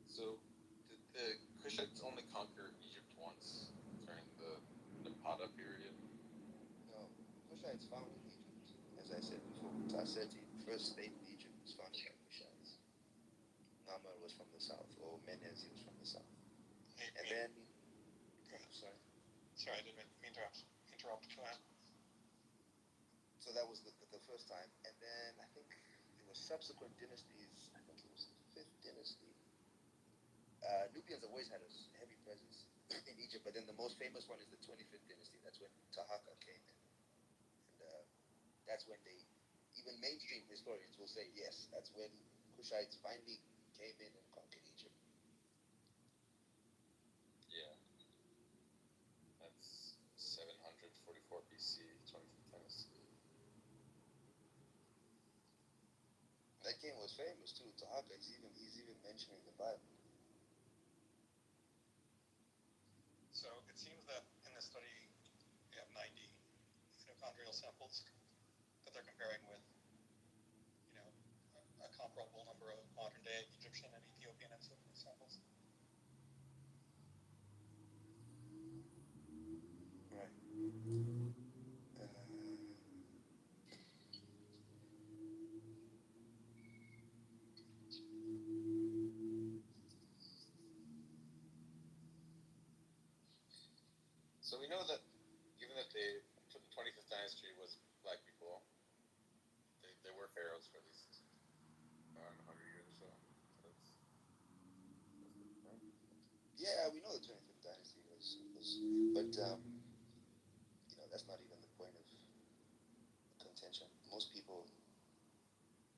So, did the Kushites only conquer Egypt once during the Napata period? No, Kushites founded Egypt. As I said before, Tarseti, the first state in Egypt, was founded by Kushites. Namur was from the south, or Menezi was from the south. And then, sorry. Sorry, I didn't mean to interrupt. So that was the first time. And then I think there were subsequent dynasties. I think it was the 5th dynasty. Nubians have always had a heavy presence in Egypt, but then the most famous one is the 25th dynasty. That's when Taharqa came in. And that's when even mainstream historians will say, yes, that's when Kushites finally came in and conquered Egypt. Yeah. That's 744 BC, 25th dynasty. That king was famous too. Taharqa, he's even mentioned in the Bible. So it seems that in this study we have 90 mitochondrial samples that they're comparing with, a comparable number of modern-day Egyptian and Ethiopian samples. Right. So we know that, given that the 25th dynasty was black people, they were pharaohs for at least 100 years or so. That's good, right? Yeah, we know the 25th dynasty was but that's not even the point of contention. Most people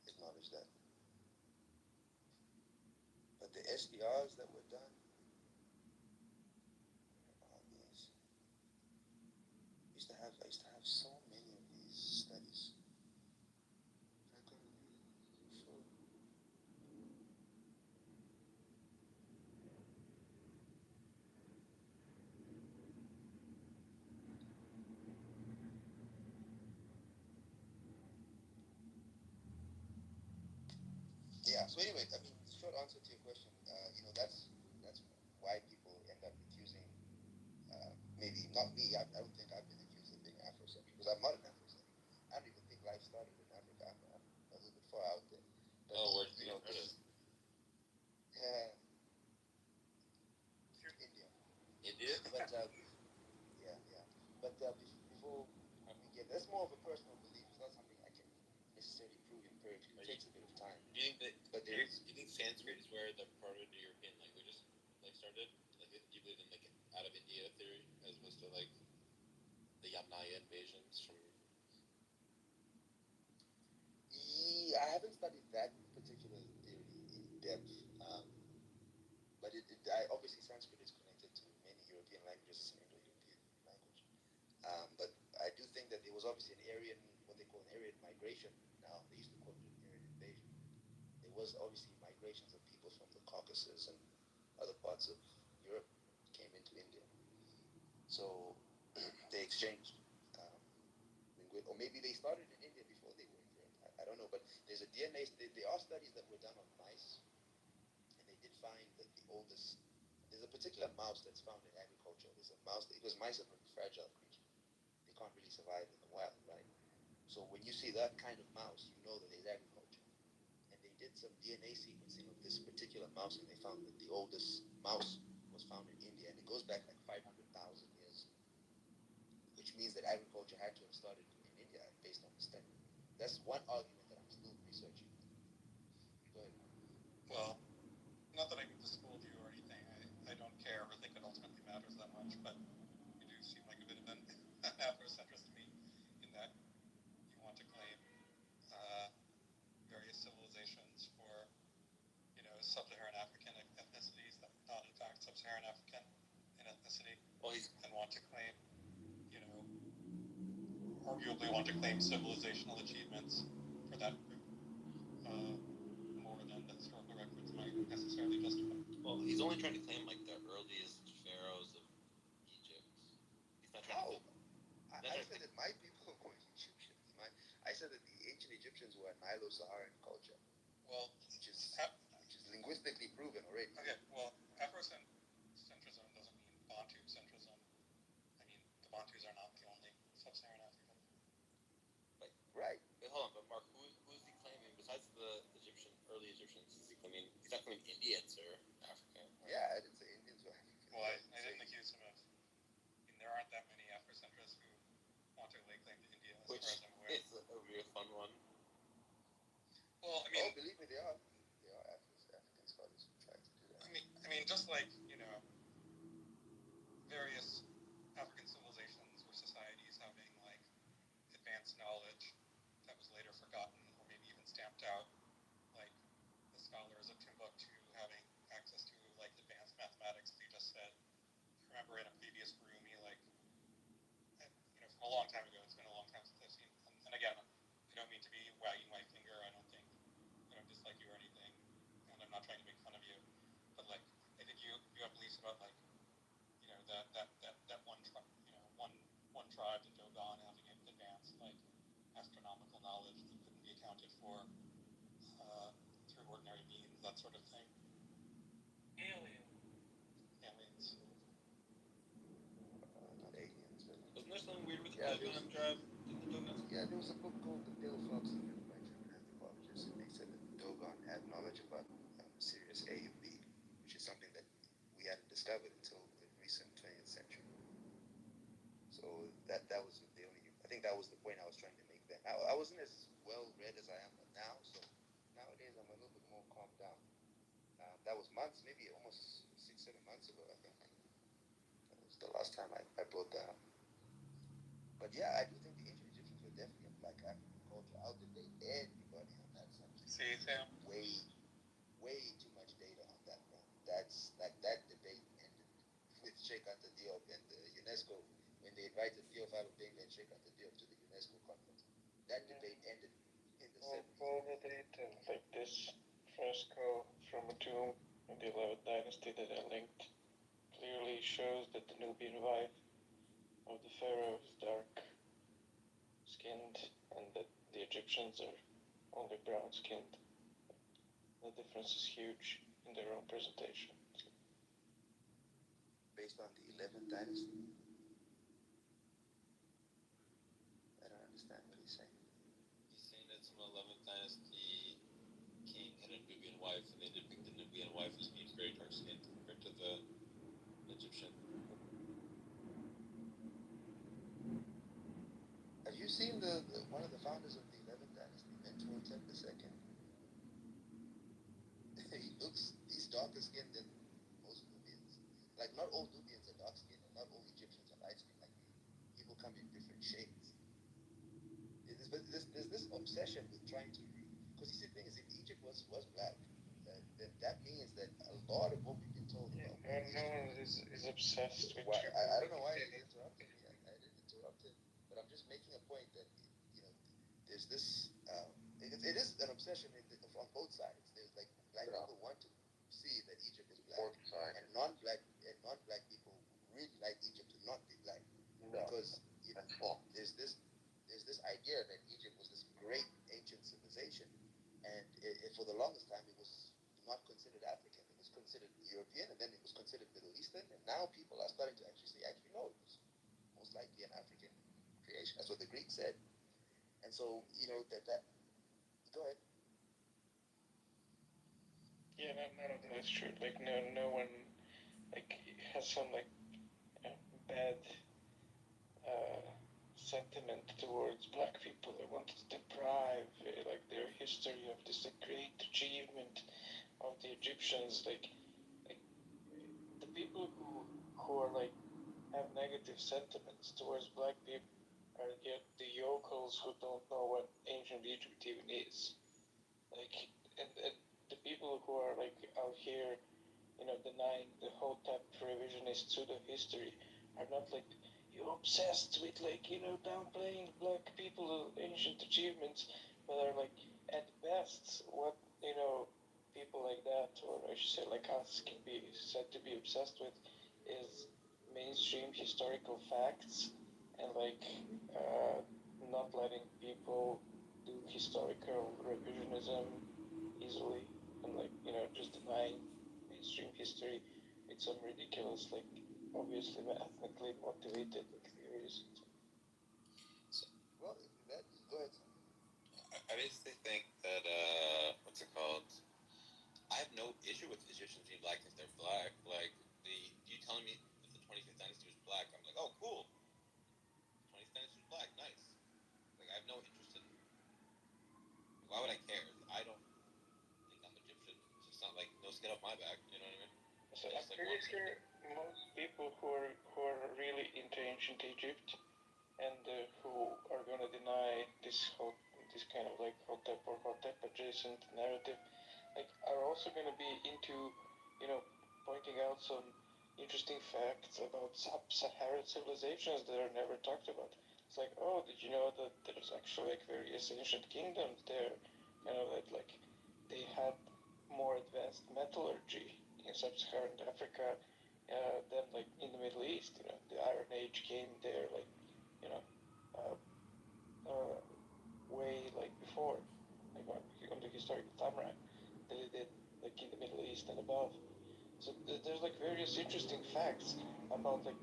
acknowledge that. But the SDRs that were done, yes. I used to have so many of these studies. Yeah. So anyway, I mean, short answer to your question, that's why people end up accusing. Maybe not me. I don't think I've been accused of being Afrocentric because I'm not an Afrocentric. I don't even think life started in Africa. I'm a little bit far out there. But, Where's the artist? India. India? But yeah. But before we get, that's more of a personal belief. It's not something I can necessarily prove empirically. It takes a bit of time. Do you think that? But Do you think Sanskrit is where the Proto-European languages started? Like, do you believe in out of India theory as opposed to the Yamnaya invasions from? Yeah, I haven't studied that particular theory in depth, but obviously Sanskrit is connected to many European languages. It's an Indo-European language, but I do think that there was obviously what they call an Aryan migration. Now they used to call it an Aryan invasion. There was obviously migrations of people from the Caucasus and other parts of Europe came into India. So they exchanged or maybe they started in India before they were here. I don't know, but there's a DNA. There are studies that were done on mice, and they did find that the oldest. There's a particular mouse that's found in agriculture. There's a mouse because mice are very fragile creatures. They can't really survive in the wild, right? So when you see that kind of mouse, you know that there's agriculture. And they did some DNA sequencing of this particular mouse, and they found that the oldest mouse was found in India, and it goes back like 500,000 years, which means that agriculture had to have started in India based on the study. That's one argument that I'm still researching. Go ahead. Well, not that I need to scold you or anything. I don't care or think it ultimately matters that much, but you do seem like a bit of an Afrocentrist to me in that you want to claim various civilizations for, sub-Saharan African ethnicities that are not in fact sub-Saharan African in ethnicity, and want to claim, arguably want to claim civilizational achievements for that group more than the historical records might necessarily justify. Well, he's only trying to claim like the earliest pharaohs of Egypt. He's not trying to. I said that my people were Egyptians. I said that the ancient Egyptians were a Nilo-Saharan culture. Well, which is linguistically proven already. Okay, well, Afrocentrism doesn't mean Bantu centrism. I mean, the Bantus are not the only sub-Saharan African. Right. Wait, hold on, but Mark, who is he claiming besides the early Egyptians? Is he claiming? He's not claiming Indians or African. Yeah, I didn't say Indians were African. Well, I didn't accuse him of. There aren't that many Afrocentrists who want to lay claim to India, as Which far as I'm aware. is a real fun one. Well, I mean, believe me, they are. They are African scholars who try to do that. I mean, just like various African civilizations or societies having like advanced knowledge that was later forgotten or maybe even stamped out, like the scholars of Timbuktu having access to like advanced mathematics. They just said, I remember in a previous room, he from a long time ago. It's been a long time since I've seen. And again, I don't mean to be wagging my finger. I don't dislike you or anything, and I'm not trying to make fun of you. But like, I think you have beliefs about like, that one tribe, the Dogon, having advanced like astronomical knowledge that couldn't be accounted for through ordinary means, that sort of thing. Aliens. Not aliens, but Wasn't there something weird with the Dogon tribe? Yeah, there was a book called The Bill Fox written by German anthropologists, and they said that the Dogon had knowledge about Sirius A and B, which is something that we hadn't discovered until the recent 20th century. So that was the only. I think that was the point I was trying to make then. I wasn't as well read as I am now, so nowadays I'm a little bit more calmed down. That was months, maybe almost 6-7 months ago, I think. That was the last time I brought that up. But yeah, I do think the ancient Egyptians were definitely a black African culture. I'll debate anybody on that subject. See, Sam? Way too much data on that one. That's like that debate ended with Sheikh Anta Diop and the UNESCO when they invited Theophilo Bengla and Sheikh Anta Diop to the UNESCO conference. That debate ended in the 70s. All the data, like this fresco from a tomb in the 11th dynasty that I linked, clearly shows that the Nubian wife of the pharaoh is dark-skinned and that the Egyptians are only brown-skinned. The difference is huge in their own presentation. Based on the 11th dynasty? I don't understand what he's saying. He's saying that some 11th dynasty king had a Nubian wife, and they depict the Nubian wife as being very dark-skinned compared to the Egyptian. Have you seen the one of the founders of the 11th dynasty, Mentuhotep II? He's darker skinned than most Nubians. Like, not all Nubians are dark skinned, and not all Egyptians are light skinned. Like, people come in different shades. There's this obsession with trying to because the thing is, if Egypt was black, then that means that a lot of what we've been told about. No one is obsessed with I don't know why he interrupted me. I didn't interrupt him, but I'm just making a point that there's this. It is an obsession on both sides. There's like black people want to see that Egypt is black, and non-black people really like Egypt to not be black because there's this the longest time, it was not considered African. It was considered European, and then it was considered Middle Eastern. And now people are starting to actually say, actually, no, it was most likely an African creation. That's what the Greeks said. And so, that go ahead. Yeah, none of that is true. Like, no one, like, has some, like, bad sentiment towards black people. They want to deprive, like, their history of this great achievement of the Egyptians. Like the people who are, like, have negative sentiments towards black people are yet the yokels who don't know what ancient Egypt even is. Like, and the people who are, like, out here, denying the Hotep revisionist pseudo history are not like, you're obsessed with, like, downplaying black people's ancient achievements, but are, like, at best, what, people like that, or I should say like us, can be said to be obsessed with is mainstream historical facts, and, like, not letting people do historical revisionism easily, and, like, just denying mainstream history with some ridiculous, like, obviously ethnically motivated, like, theories. Well, go ahead. I basically think that what's it called? I have no issue with Egyptians being black if they're black. Like, you telling me that the 25th dynasty was black? I'm like, oh, cool. 20th dynasty was black, nice. Like, I have no interest in. Why would I care? I don't think I'm Egyptian. It's just not like no skin off my back. You know what I mean? So I'm pretty sure most people who are really into ancient Egypt and who are going to deny this kind of, like, Hotep or Hotep adjacent narrative, like, are also going to be into, pointing out some interesting facts about sub-Saharan civilizations that are never talked about. It's like, oh, did you know that there's actually, like, various ancient kingdoms there, that, like, they had more advanced metallurgy in sub-Saharan Africa than, like, in the Middle East. The Iron Age came there, like, way, like, before, like, on the historical timeline they did, like, in the Middle East and above. So there's, like, various interesting facts about, like,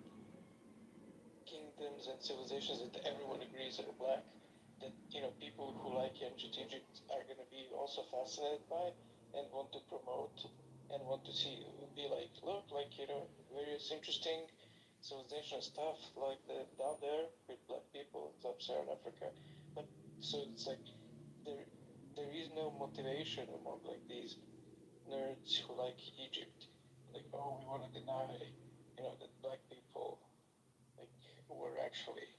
kingdoms and civilizations that everyone agrees are black, that, people who like ancient Egypt are going to be also fascinated by and want to promote and want to see, be like, look, like, various interesting civilization stuff, like, down there with black people in sub-Saharan Africa. But so it's like there is no motivation among, like, these nerds who like Egypt, like, oh, we want to deny, that black people, like, were actually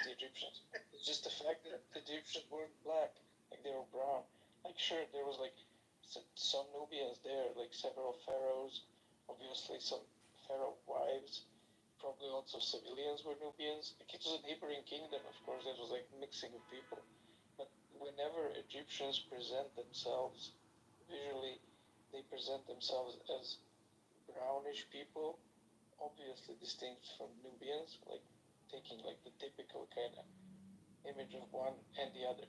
the Egyptians. It's just the fact that the Egyptians weren't black, like, they were brown. Like, sure, there was, like, some Nubians there, like, several pharaohs, obviously some pharaoh wives, probably lots of civilians were Nubians. Like, it was a neighboring kingdom, of course, that was, like, mixing of people. But whenever Egyptians present themselves visually, they present themselves as brownish people, obviously distinct from Nubians, like, taking, like, the typical kind of image of one and the other.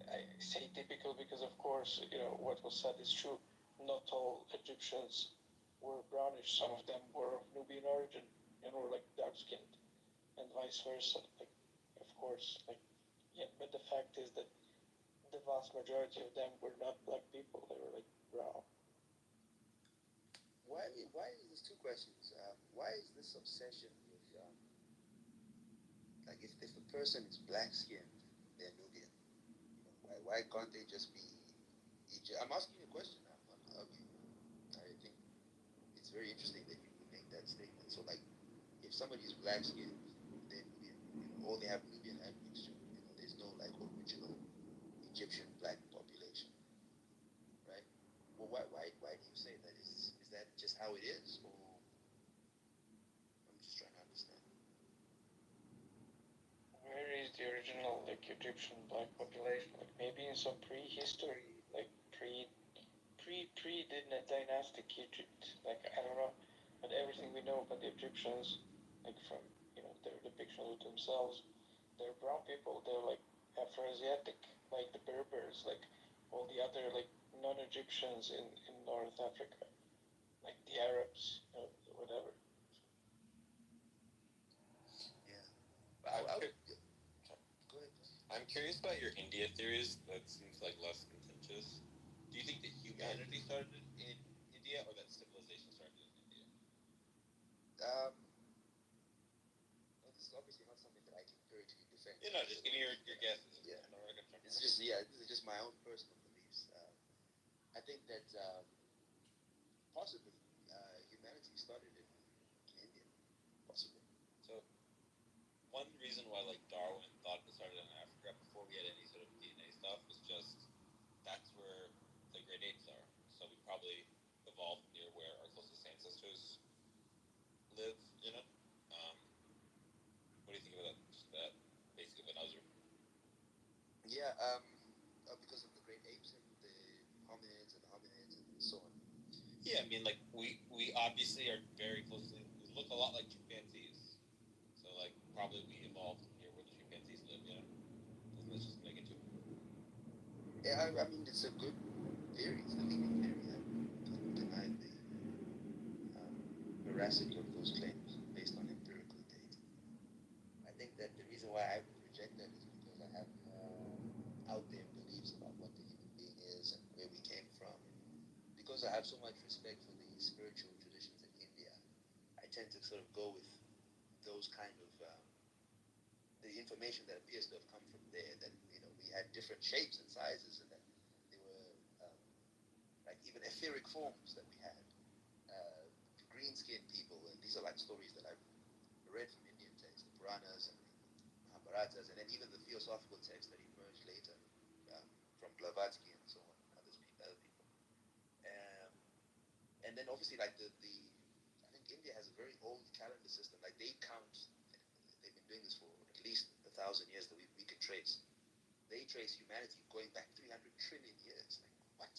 I say typical because, of course, what was said is true. Not all Egyptians were brownish. Some of them were of Nubian origin and were, like, dark-skinned, and vice versa. Like, of course, like, yeah. But the fact is that the vast majority of them were not black people. They were, like, brown. Why is this two questions? Why is this obsession with, like, if a person is black-skinned, they're Nubian. Why can't they just be Egypt? I'm asking you a question. I'm not arguing. I think it's very interesting that you would make that statement. So, like, if somebody is black-skinned, they're Nubian. Or they have Nubian admixture. There's no, like, original Egyptian black population, right? Well, why do you say that? Is that just how it is, or I'm just trying to understand. Where is the original, like, Egyptian black population? Like, maybe in some prehistory, like, dynastic Egypt. Like, I don't know, but everything we know about the Egyptians, like, from, their depictions of themselves, they're brown people. They're, like, Afro-Asiatic, like the Berbers, like all the other, like, non-Egyptians in North Africa, like the Arabs, whatever. Yeah. I'm, Go cu- ahead. I'm curious about your India theories. That seems like less contentious. Do you think that humanity started in India, or that civilization started in India? Well, this is obviously not something that I can empirically defend. You know, just give me your guesses. Yeah. I know where I come from. This is just my own personal beliefs. I think that possibly humanity started in India. Possibly. So, one reason why like Darwin thought it started in Africa before we had any sort of DNA stuff was just that's where the great apes are. So we probably evolved near where our closest ancestors live. You know. What do you think about that? Just that basic of an user. Yeah. Because of the great apes and the hominids and so on. Yeah, I mean, like we obviously are very closely. We look a lot like chimpanzees. So like probably we evolved near where the chimpanzees live. You know. Doesn't that just make it too? Yeah, I mean, it's a good theory. It's a leading theory. I don't deny the veracity of those claims based on empirical data. I think that the reason why I would reject that is because I have out there beliefs about what the human being is and where we came from. Because I have so much respect for the spiritual traditions in India, I tend to sort of go with those kind of the information that appears to have come from there. That we had different shapes and sizes, and that there were like even etheric forms that we had. Green-skinned people, and these are like stories that I've read from Indian texts, the Puranas and the Mahabharatas, and then even the theosophical texts that emerged later from Blavatsky and so on, other people. And then obviously like the I think India has a very old calendar system. Like they count, they've been doing this for at least 1,000 years that we can trace. They trace humanity going back 300 trillion years. Like what?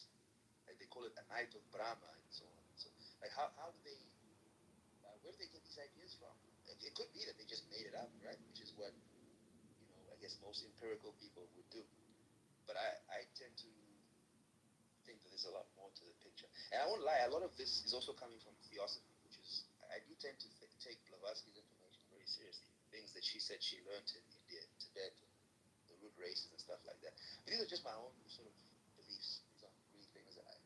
Like they call it a night of Brahma and so on. So like how do they where do they get these ideas from? It could be that they just made it up, right? Which is what I guess most empirical people would do. But I tend to think that there's a lot more to the picture. And I won't lie, a lot of this is also coming from theosophy, which is I do tend to take Blavatsky's information very seriously. Things that she said she learned in India, Tibet, the root races and stuff like that. But these are just my own sort of beliefs. These aren't really things that I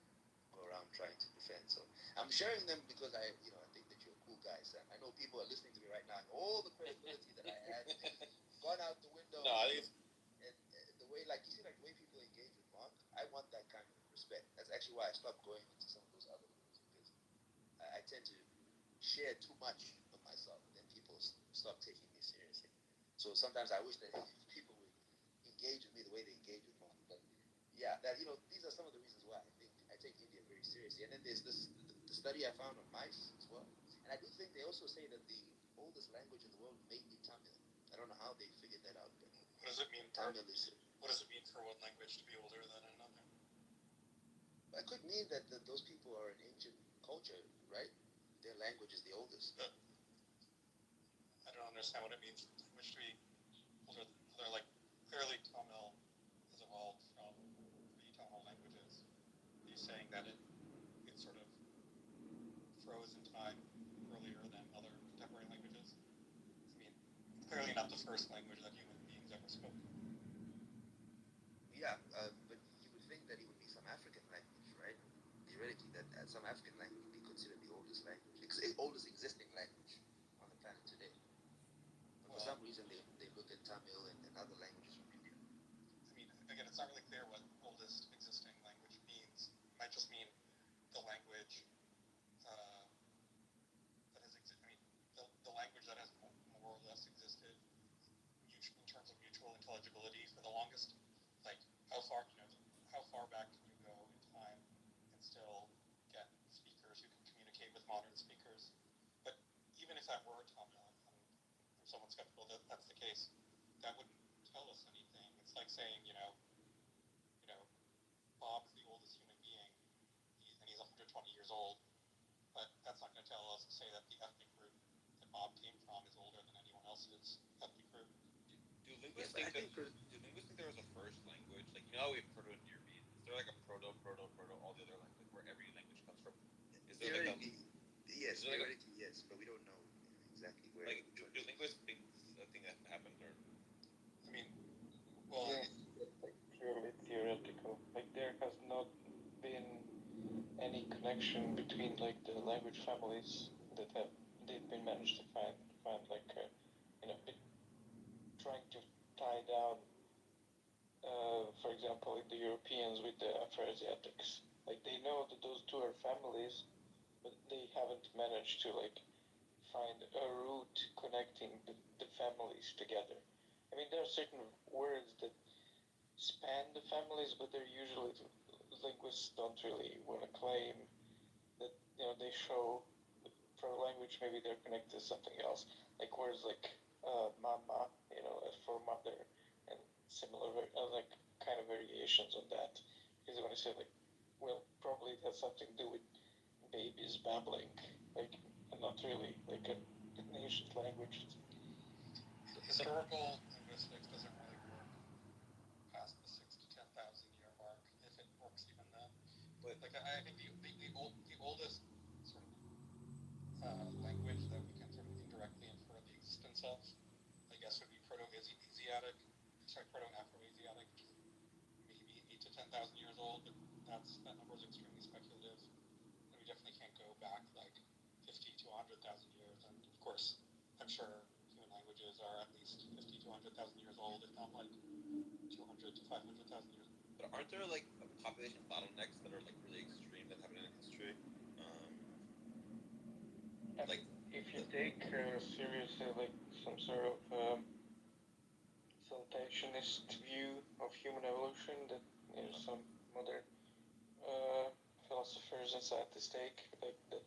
go around trying to defend. So I'm sharing them because I think that you're a cool guy, Sam. I know people are listening to me right now, and all the credibility that I had gone out the window. No, I think and the way, like you see, like the way people engage with Mark, I want that kind of respect. That's actually why I stopped going into some of those other rooms, because I tend to share too much of myself, and then people stop taking me seriously. So sometimes I wish that people would engage with me the way they engage with Mark. But yeah, that these are some of the reasons why I think I take India very seriously. And then there's the study I found on mice as well. And I do think they also say that the oldest language in the world may be Tamil. I don't know how they figured that out, but What does it mean? Tamil is. What does it mean for one language to be older than another? That could mean that those people are an ancient culture, right? Their language is the oldest. I don't understand what it means for language to be older. They're like clearly Tamil has evolved from the Tamil languages. Are you saying that it sort of froze in time earlier than other contemporary languages? I mean, it's clearly not the first language that human beings ever spoke. Yeah, but you would think that it would be some African language, right? Theoretically, that some African language would be considered the oldest language, oldest existing language on the planet today. But for some reason, they look at Tamil and other languages from India. I mean, again, it's not really clear what oldest existing language means. It might just mean the language that has existed. I mean, the language that has more or less existed in terms of mutual intelligibility for the longest. Like how far back can you go in time and still get speakers who can communicate with modern speakers? But even if that were Tamil, I'm somewhat skeptical that that's the case. That wouldn't tell us anything. It's like saying, Bob's the oldest human being, and he's 120 years old. But that's not going to tell us to say that the ethnic group that Bob came from is older than anyone else's ethnic group. Do linguists think there was a first language? Like, how we have Proto-European. Is there like a proto, all the other language, where every language comes from? Is there like a, Yes, is there like theoretically, yes, but we don't know exactly where. like do linguists think this is a thing that happened, or I mean, well, Yes, it's like purely theoretical. Like there has not been any connection between like the language families that they've been managed to find like trying to tie down, for example, the Europeans with the Afroasiatics. Like they know that those two are families, but they haven't managed to like find a route connecting the families together. I mean, there are certain words that span the families, but they're usually linguists don't really want to claim that they show for a language maybe they're connected to something else, like words like mama, for mother, and similar like kind of variations on that. Because they want to say like, well, probably it has something to do with babies babbling, like not really like an ancient language. historical linguistics doesn't really work past the 6 to 10,000 year mark, if it works even then. But like I think the oldest sort of language that we can sort of indirectly infer the existence of, I guess, would be Proto-Afroasiatic, which is maybe 8 to 10,000 years old, but that number is extremely speculative, and we definitely can't go back like 50 to 100,000 years. And of course, I'm sure human languages are at least 50 to 100,000 years old, if not like 200 to 500,000 years. but aren't there like population bottlenecks that are like really extreme that happen in history? Like if you take seriously like some sort of saltationist view of human evolution that some modern philosophers and scientists take, like that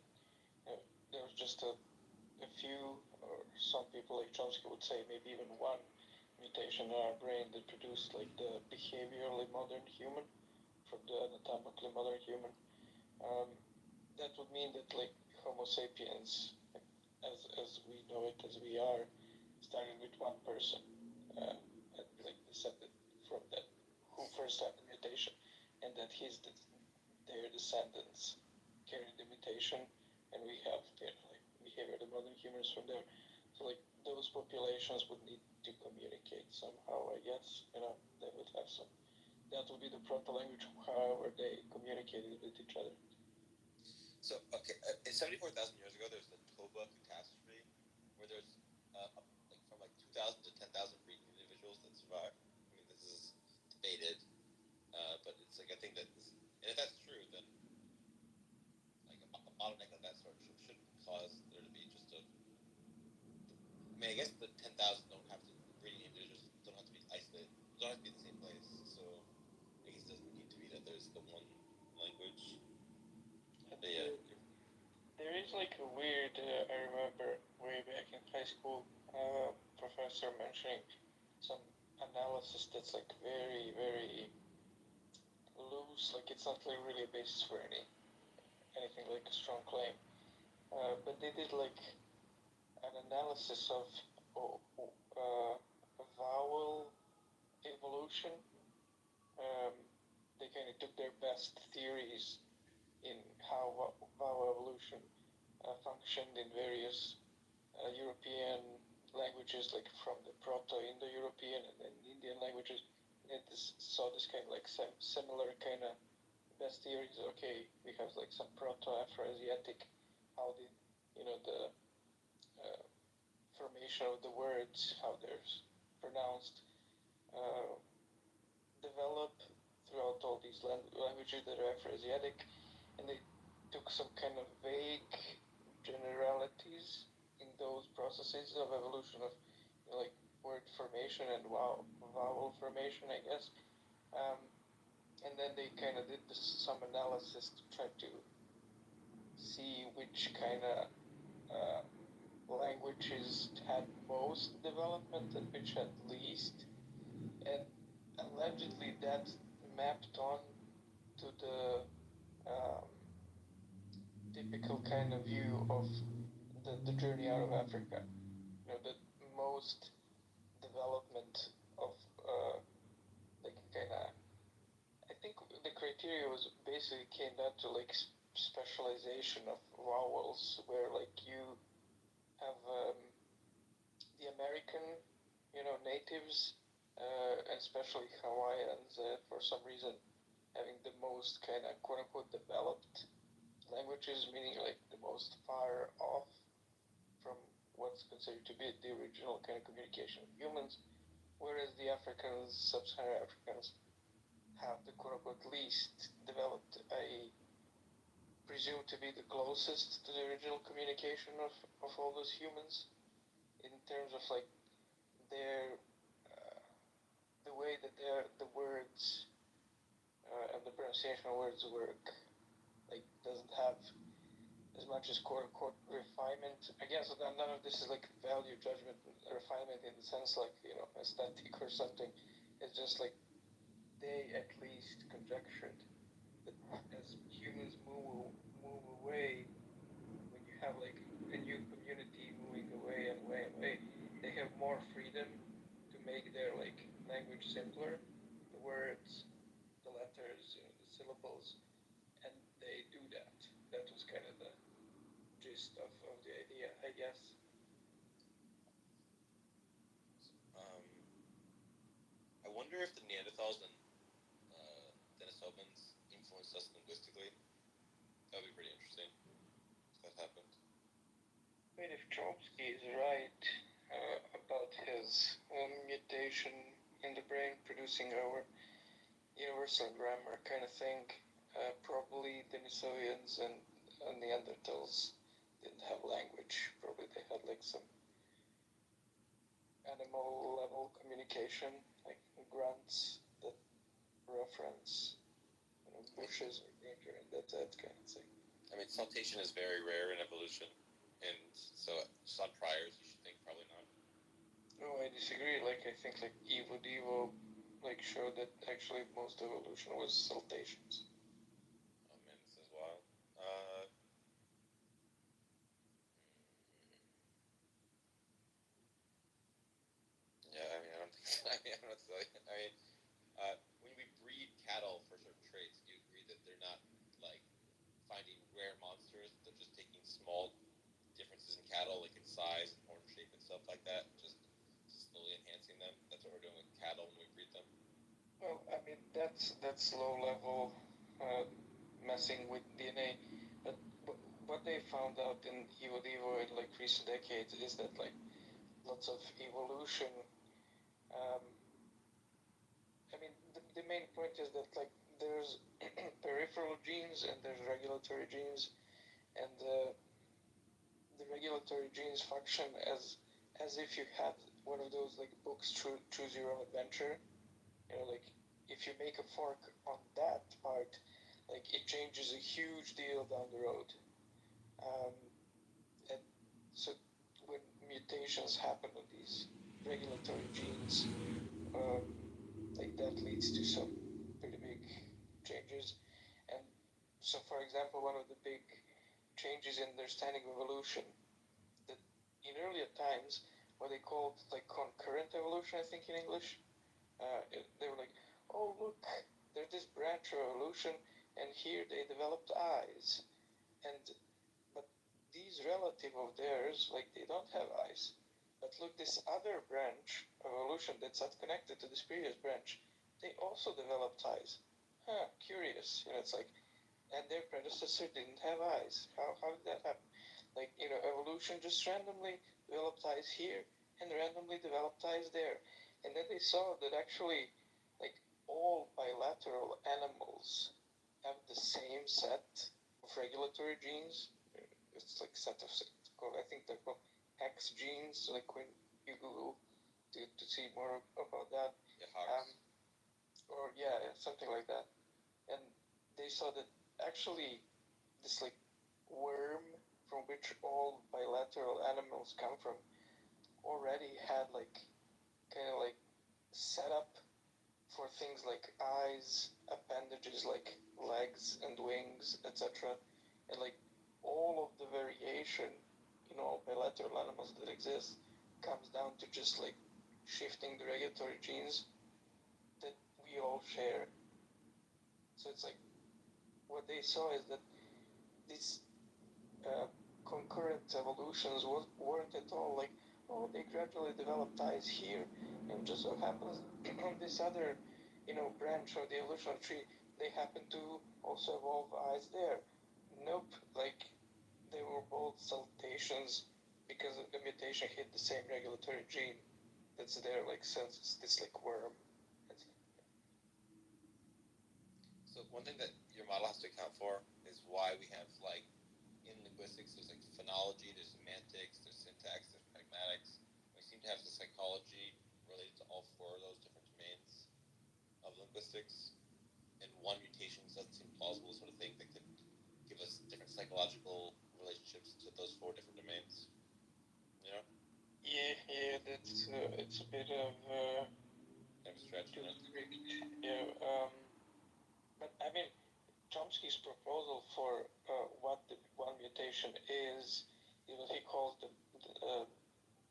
there was just a few, or some people like Chomsky would say maybe even one mutation in our brain that produced like the behaviorally modern human from the anatomically modern human. That would mean that like Homo sapiens, as we know it, as we are, started with one person, and like descended from that who first had the mutation, and that their descendants carried the mutation, and we have like behavior the modern humans from there. So like those populations would need to communicate somehow. I guess they would have some. That would be the proto language, however they communicated with each other. so, okay, 74,000 years ago, there's the Toba catastrophe, where there's like from like 2,000 to 10,000 breeding individuals that survived. I mean, this is debated, but it's like I think that, and if that's true, then like a bottleneck of that sort shouldn't cause there to be just a. I mean, I guess the 10,000 don't have to breeding individuals don't have to be isolated, don't have to be in the same place. So I guess it doesn't need to be that there's the one language. But yeah. There is like a weird, I remember way back in high school, professor mentioning some analysis that's like very, very loose, like it's not like really a basis for anything like a strong claim. But they did like an analysis of vowel evolution. They kind of took their best theories in how vowel evolution functioned in various European languages, like from the Proto-Indo-European and then Indian languages. And saw this kind of like similar kind of best theories. Okay, we have like some Proto-Afroasiatic, how the the formation of the words, how they're pronounced, develop throughout all these languages that are Afroasiatic, and they took some kind of vague generalities in those processes of evolution of like word formation and vowel formation, I guess. And then they kind of did some analysis to try to see which kind of languages had most development and which had least. And allegedly that mapped on to the typical kind of view of the journey out of Africa. The most development of like kind of, I think the criteria basically came down to like specialization of vowels, where like you have the American, natives, and especially Hawaiians, for some reason, having the most kind of quote unquote developed languages, meaning like the most far off from what's considered to be the original kind of communication of humans, whereas the Africans, sub-Saharan Africans, have the quote unquote least developed, I presume to be the closest to the original communication of all those humans in terms of like their the way that the words and the pronunciation of words work, like doesn't have as much as quote unquote refinement. I guess none of this is like value judgment refinement in the sense like aesthetic or something. It's just like they at least conjectured that as humans move away, when you have like a new community moving away and away and away, they have more freedom to make their like language simpler, the words, the letters, the syllables, and they do that. That was kind of the gist of the idea, I guess. I wonder if the Neanderthals and Denisovans influenced us linguistically. That would be pretty interesting if that happened. I mean, if Chomsky is right about his mutation in the brain producing our universal grammar kind of thing, probably Denisovans and Neanderthals didn't have language. Probably they had like some animal level communication, like grunts that reference bushes or nature, and that kind of thing. I mean, saltation is very rare in evolution, and so just on priors, you should think probably not. No, I disagree. Like, I think like Evo Devo like showed that actually most evolution was saltations. Oh man, this is wild. Yeah, I mean, I don't think so. I mean, I don't know what to tell you. I mean, when we breed cattle for certain traits, do you agree that they're not like finding rare monsters? They're just taking small differences in cattle, like in size and horn shape and stuff like that, just slowly enhancing them. That's what we're doing with cattle when we breed them. Well, I mean that's low level messing with DNA, but what they found out in Evo Devo in like recent decades is that like lots of evolution. I mean, the main point is that like there's peripheral genes and there's regulatory genes, and the regulatory genes function as if you had one of those like books, choose your own adventure. Like if you make a fork on that part, like it changes a huge deal down the road. And so when mutations happen on these regulatory genes, like that leads to some pretty big changes. And so, for example, one of the big changes in understanding of evolution that in earlier times, what they called like concurrent evolution, I think in English, they were like, oh look, there's this branch of evolution, and here they developed eyes, but these relative of theirs, like they don't have eyes. But look, this other branch of evolution that's not connected to this previous branch, they also developed eyes. Huh, curious. It's like, and their predecessor didn't have eyes. How did that happen? Like, evolution just randomly developed eyes here and randomly developed eyes there. And then they saw that actually, like, all bilateral animals have the same set of regulatory genes. It's like set of, I think they're called X genes, like when you Google to see more about that. Yeah, hogs. Or something like that. And they saw that actually this like worm from which all bilateral animals come from already had like kind of like set up for things like eyes, appendages like legs and wings, etc. And like all of the variation in all bilateral animals that exist comes down to just like shifting the regulatory genes that we all share. So it's like what they saw is that these concurrent evolutions weren't at all like, oh, they gradually developed eyes here, and just so happens on this other, branch of the evolutionary tree, they happen to also evolve eyes there. Nope, like they were both saltations because the mutation hit the same regulatory gene that's there, like since it's this like worm. So one thing that your model has to account for is why we have like in linguistics there's like phonology, there's semantics, there's syntax, there's pragmatics. We seem to have the psychology related to all four of those different domains of linguistics. And one mutation doesn't seem plausible sort of thing that could give us different psychological relationships to those four different domains. You know? Yeah, that's it's a bit of Kind of a stretch, you know? yeah. But I mean, Chomsky's proposal for what the one mutation is what he calls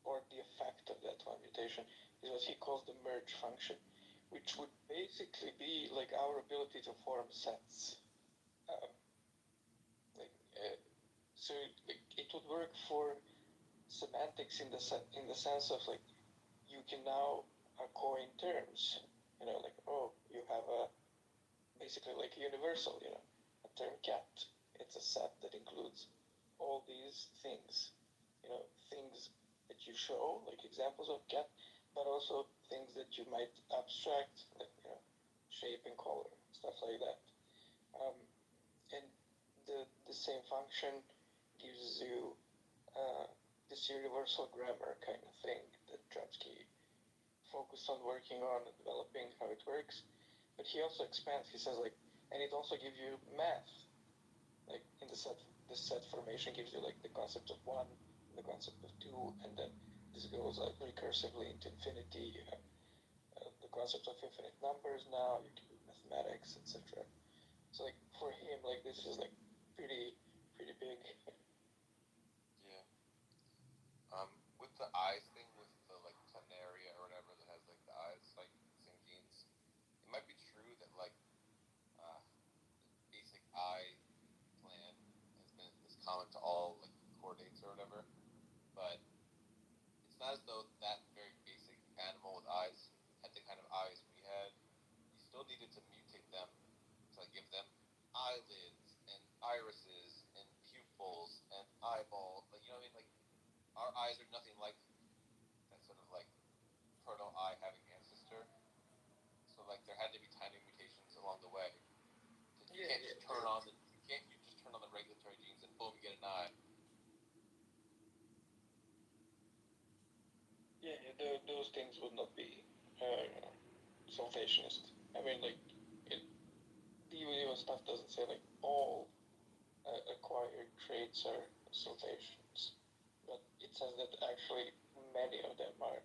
or the effect of that one mutation is what he calls the merge function, which would basically be like our ability to form sets. So it would work for semantics in the sense of like you can now coin terms. Like, oh, you have a basically like universal, a term cat. It's a set that includes all these things, things that you show, like examples of cat, but also things that you might abstract, like, shape and color, stuff like that. And the same function gives you this universal grammar kind of thing that Chomsky focused on working on and developing how it works. But he also expands, he says like, and it also gives you math. Like in the set formation gives you like the concept of one, the concept of two, and then this goes like recursively into infinity. You have the concept of infinite numbers now, you can do mathematics, etc. So like for him, like this is like pretty big. Yeah. With the eyes thing, with the like planaria or whatever that has like the eyes, like same genes, it might be true that like the basic eye plan is common to all like chordates or whatever, but it's not as though that very basic animal with eyes had the kind of eyes we had. You still needed to mutate them to like give them eyelids and irises and pupils and eyeballs. Like, you know what I mean? Like our eyes are nothing like that sort of like proto eye having ancestor. So like there had to be tiny mutations along the way. You can't just turn on the regulatory genes and boom, you get an eye. Yeah, those things would not be saltationist. I mean, like, the UNO stuff doesn't say like all acquired traits are saltations, but it says that actually many of them are.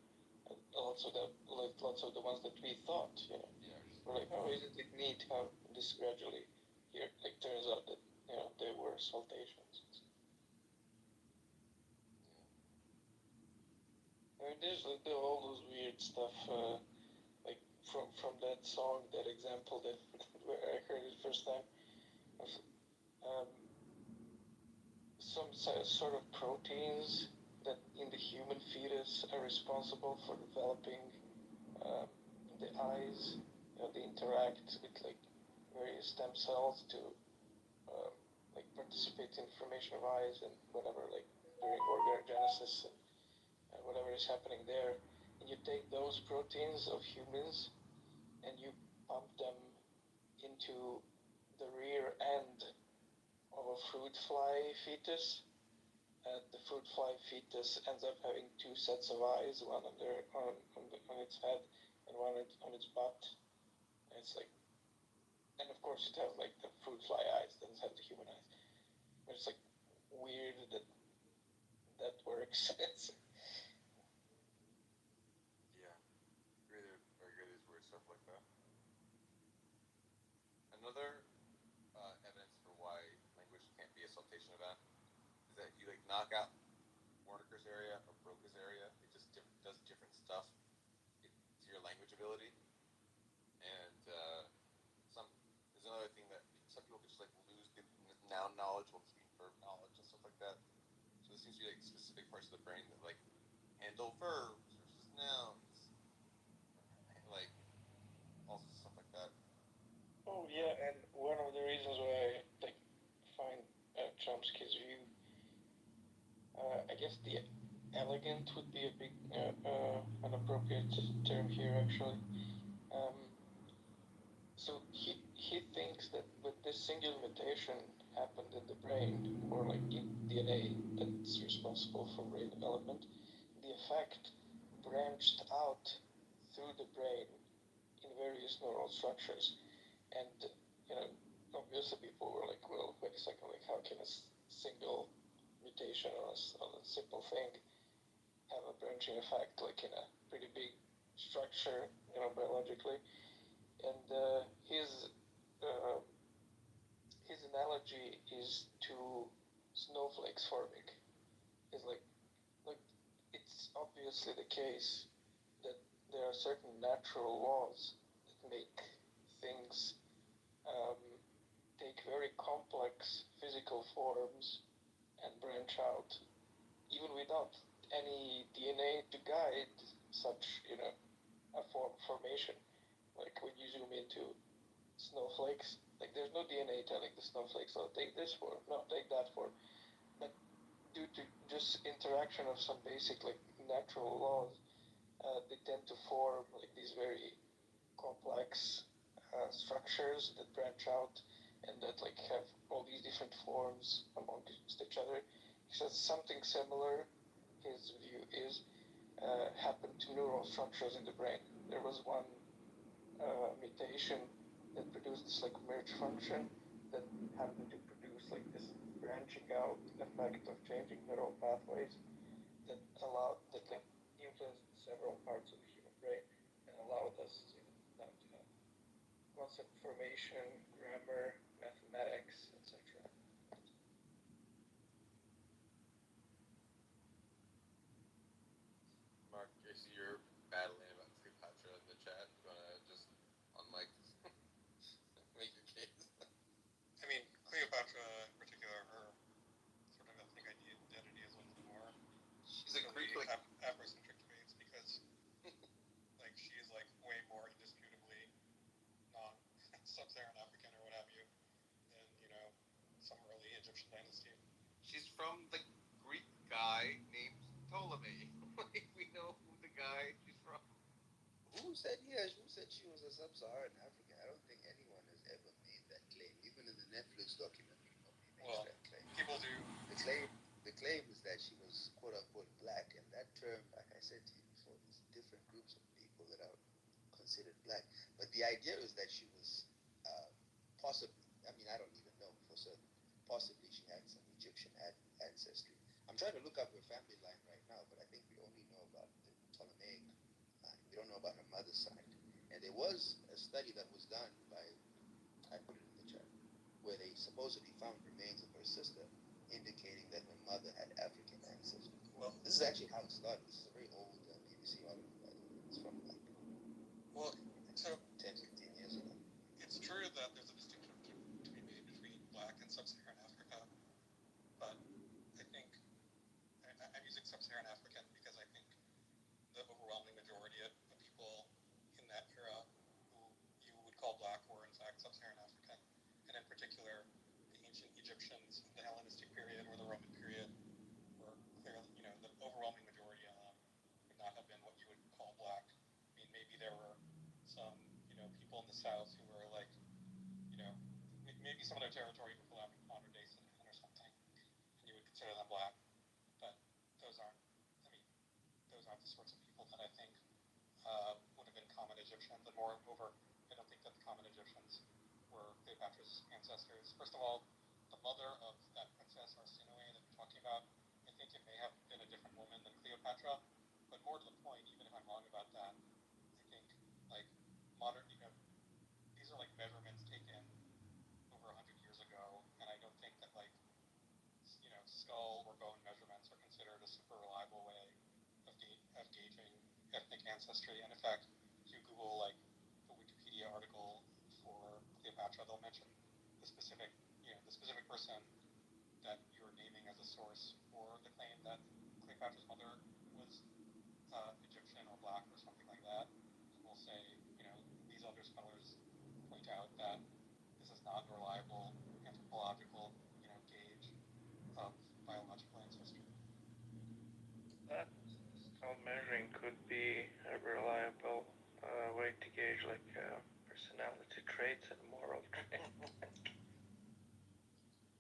Lots of the ones that we thought, we're like, oh, isn't it neat how this gradually here, like, turns out that they were saltations. I mean, there's like all those weird stuff, like from that song, that example that where I heard it first time, of some sort of proteins that in the human fetus are responsible for developing the eyes. They interact with like various stem cells to like participate in formation of eyes and whatever, like during organogenesis and whatever is happening there. And you take those proteins of humans and you pump them into the rear end of a fruit fly fetus. The fruit fly fetus ends up having two sets of eyes, one on its head and one on its butt. And it's like, and of course it has like the fruit fly eyes, doesn't have the human eyes. But it's like weird that works. Yeah. Very good is weird stuff like that. Another evidence for why language can't be a saltation event is that if you like knock out Wernicke's area or Broca's area, it just does different stuff to your language ability. And there's another thing that some people could just like seems to be like specific parts of the brain that like handle verbs versus nouns, like all sorts of stuff like that. Oh yeah, and one of the reasons why I like find Chomsky's view, I guess the elegant would be a big an appropriate term here actually. Um, so he thinks that with this single mutation happened in the brain, or like in DNA that's responsible for brain development, the effect branched out through the brain in various neural structures. And, you know, obviously people were like, well, wait a second, like, how can a single mutation on a simple thing have a branching effect, like, in a pretty big structure, you know, biologically? And his analogy is to snowflakes forming. It's like it's obviously the case that there are certain natural laws that make things take very complex physical forms and branch out, even without any DNA to guide such, you know, a formation. Like when you zoom into snowflakes, like there's no DNA telling the snowflakes, oh, take this form, no, take that form. But due to just interaction of some basic like natural laws, they tend to form like these very complex structures that branch out and that like have all these different forms amongst each other. He says something similar, his view is, happened to neural structures in the brain. There was one mutation that produced this like merge function that happened to produce like this branching out effect of changing neural pathways that allowed, that like influenced several parts of the human brain and allowed us to now to have concept formation, grammar, mathematics, etc. Mark, I see you're battling about Cleopatra in the chat. You wanna just on mic make your case? I mean, Cleopatra in particular, her sort of ethnic identity is one of the more She's a Greek like Afrocentric debates because, like, she is like way more indisputably non-sub-Saharan African or what have you than, you know, some early Egyptian dynasty. she's from the Greek guy named Ptolemy. Like we know who the guy she's from. Who said she was a sub-Saharan African? I don't think anyone has ever made that claim. Even in the Netflix documentary, nobody makes that claim. People do. The claim is that she was quote unquote black, and that term, like I said to you before, there's different groups of people that are considered black. But the idea is that she was possibly, I mean, I don't even know for certain, possibly she had some Egyptian ancestry. I'm trying to look up her family line right now, but I think we only know about the Ptolemaic line. We don't know about her mother's side. And there was a study that was done by, I put it in the chat, where they supposedly found remains of her sister, indicating that her mother had African ancestry. Well, this is actually how it started. This is a very old BBC article, by the way. It's from like well, so 10, 15 years ago. it's true that there's a distinction to be made between black and sub-Saharan Africa, but I think I'm using sub-Saharan African because I think the overwhelming majority of people in that era who you would call black were in fact sub-Saharan African, and in particular the ancient Egyptians of the Hellenistic period or the Roman period were clearly, you know, the overwhelming majority of them would not have been what you would call black. I mean, maybe there were some, you know, people in the South who were like, you know, maybe some of their territory would belong to modern day Sudan or something, and you would consider them black. But those aren't the sorts of people that I think would have been common Egyptians. And moreover, I don't think that the common Egyptians were Cleopatra's ancestors. First of all, the mother of that princess Arsinoe that you're talking about, I think it may have been a different woman than Cleopatra. But more to the point, even if I'm wrong about that, I think like modern, you know, these are like measurements taken over 100 years ago, and I don't think that like, you know, skull or bone measurements are considered a super reliable way of gauging ethnic ancestry. And in fact, if you Google like the Wikipedia article for Cleopatra, they'll mention the specific person that you're naming as a source for the claim claim that Cleopatra's mother was Egyptian or black or something like that, will say, these other scholars point out that this is not a reliable anthropological, gauge of biological ancestry. That style measuring could be a reliable way to gauge personality traits and moral traits.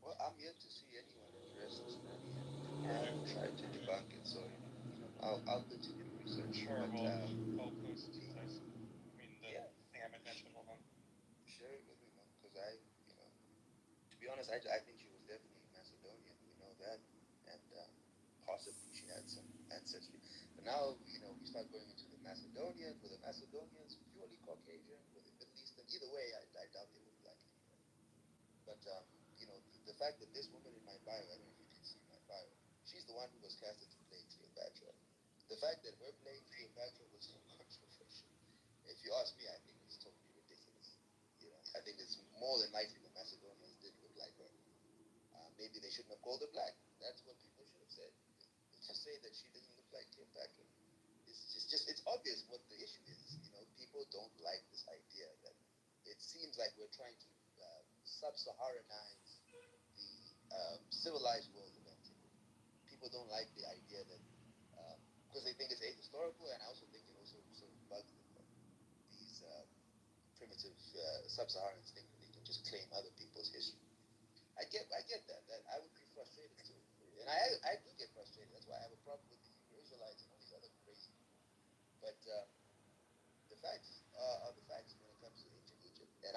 Well, I'm yet to see anyone address the study and try to debunk it. So I'll continue to research. Sure, But, I'll post the thing I mentioned will share it with me, man, because to be honest, I think she was definitely Macedonian. We know that, and possibly she had some ancestry. But now, we start going into the Macedonians. Were the Macedonians purely Caucasian? Were they Middle Eastern? Either way, I doubt they were black anyway. But the fact that this woman in my bio, I don't know if you did see my bio, she's the one who was casted to play Cleopatra. The fact that her playing Cleopatra was so controversial, if you ask me, I think it's totally ridiculous. I think it's more than likely the Macedonians did look like her. Maybe they shouldn't have called her black. That's what people should have said. To say that she doesn't look like Cleopatra, it's obvious what the issue is. People don't like this idea that it seems like we're trying to sub-Saharanize the civilized world of antiquity. People don't like the idea that because they think it's ahistorical, and I also think it also sort of bugs them that these primitive sub-Saharans think that they can just claim other people's history. I get that I would be frustrated too, and I do get frustrated. That's why I have a problem with the Hebrew Israelites and all these other crazy people. But the facts are the facts when it comes to ancient Egypt. And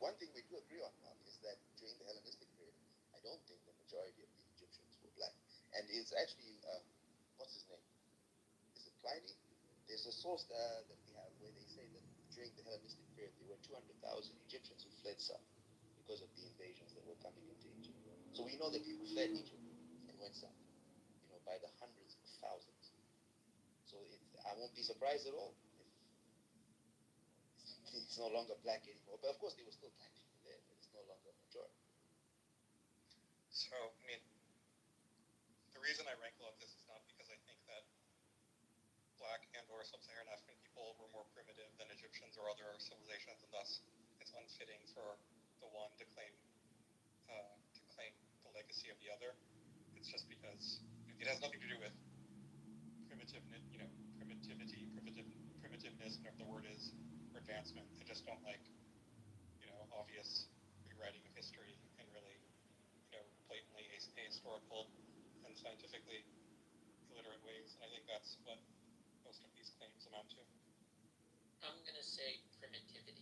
one thing we do agree on, is that during the Hellenistic period, I don't think the majority of the Egyptians were black. And it's actually what's his name? Is it Pliny? There's a source that we have where they say that during the Hellenistic period, there were 200,000 Egyptians who fled south because of the invasions that were coming into Egypt. So we know that people fled Egypt and went south, by the hundreds of thousands. So I won't be surprised at all if it's no longer black anymore. But of course, there were still black people there, but it's no longer a majority. So, the reason I rankle at this is not because I think that black and or sub-Saharan African people were more primitive than Egyptians or other civilizations, and thus it's unfitting for the one to claim the legacy of the other. It's just because it has nothing to do with primitiveness, primitiveness, whatever the word is, or advancement. I just don't like, obvious rewriting of history in really, blatantly ahistorical and scientifically illiterate ways. And I think that's what most of these claims amount to. I'm going to say primitivity.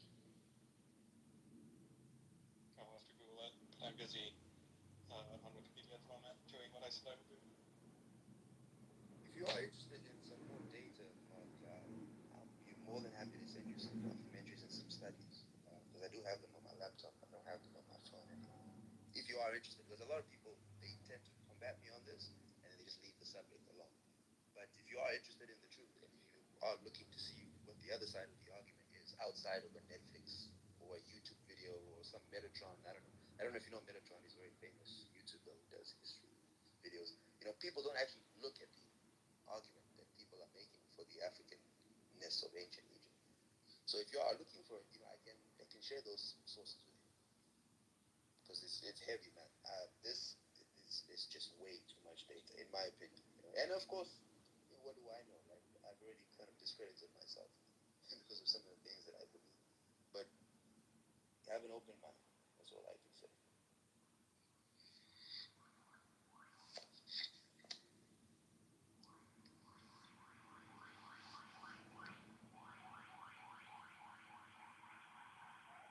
I will have to Google it. I'm busy on Wikipedia at the moment doing what I said I would do. If you are interested in some more data, Mark, I'll be more than happy to send you some documentaries and some studies, because I do have them on my laptop. I don't have them on my phone anymore. If you are interested, because a lot of people, they tend to combat me on this, and they just leave the subject alone. But if you are interested in the truth, and you are looking to see what the other side of the argument is outside of a Netflix or a YouTube video or some Metatron, I don't know if you know Metatron, is a very famous YouTuber who does history videos. People don't actually look at the argument that people are making for the Africanness of ancient Egypt. So if you are looking for it, I can share those sources with you, because it's heavy, man. This is just way too much data, in my opinion. And of course, what do I know? Like, I've already kind of discredited myself because of some of the things that I believe. But have an open mind. That's all I can say.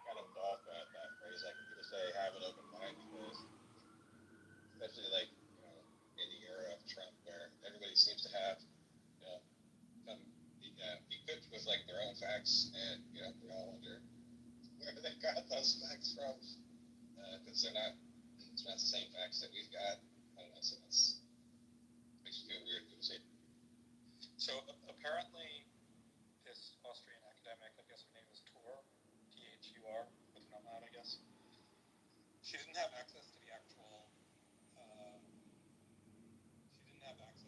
Kind of balk at that phrase. Like, you say, have an open mind, because especially in the era of Trump, where everybody seems to have be equipped with their own facts, and we all wonder where they got those facts from, because it's not the same facts that we've got. I don't know, so it makes me feel weird to say. So apparently, this Austrian academic, I guess her name is Thur, Thur, with an umlaut, I guess. She didn't have access to the actual. She didn't have access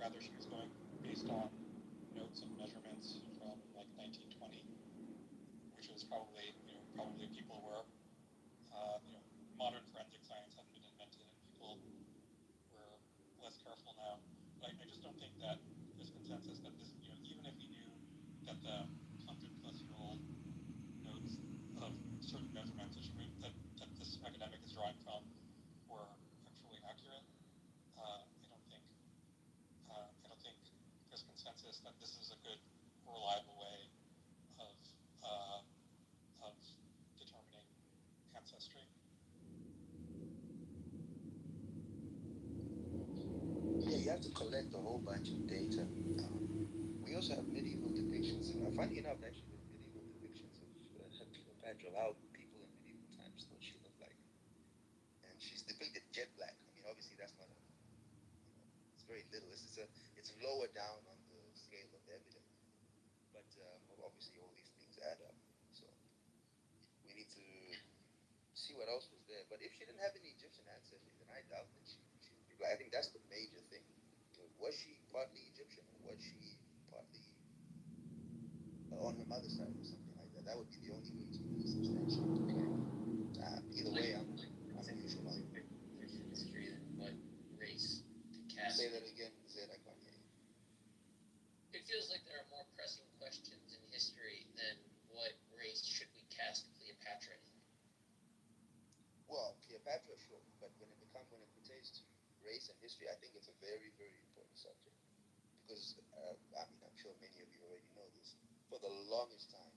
rather she was going based on notes and measurements from like 1920, which was probably people were modern forensic science hadn't been invented and people were less careful now. But I just don't think that there's consensus that this, even if we knew that the 100-plus-year-old notes of certain measurements that this academic is drawing from were actually accurate, I don't think there's consensus that this is a good, reliable way of determining ancestry. Yeah, you have to collect a whole bunch of data. We also have medieval depictions. Funny enough, actually, the medieval depictions of Cleopatra, how people in medieval times thought she looked like. And she's depicted jet black. I mean, obviously, that's not it's very little. It's lower down on the scale of evidence. But obviously, all these things add up. So we need to see what else was there. But if she didn't have any Egyptian ancestry, then I doubt that she would be black. I think that's the major thing. Was she partly Egyptian, or was she partly on her mother's side or something like that? That would be the only way to really substantiate the claim. Either way, I'm neutral on it. There's history than what race to cast. Say that again, Zed, I can't hear you. It feels like there are more pressing questions in history than what race should we cast Cleopatra in. Well, Cleopatra, sure, but when it pertains to race and history, I think it's a very, very important subject. Because, I'm sure many of you already know this. For the longest time,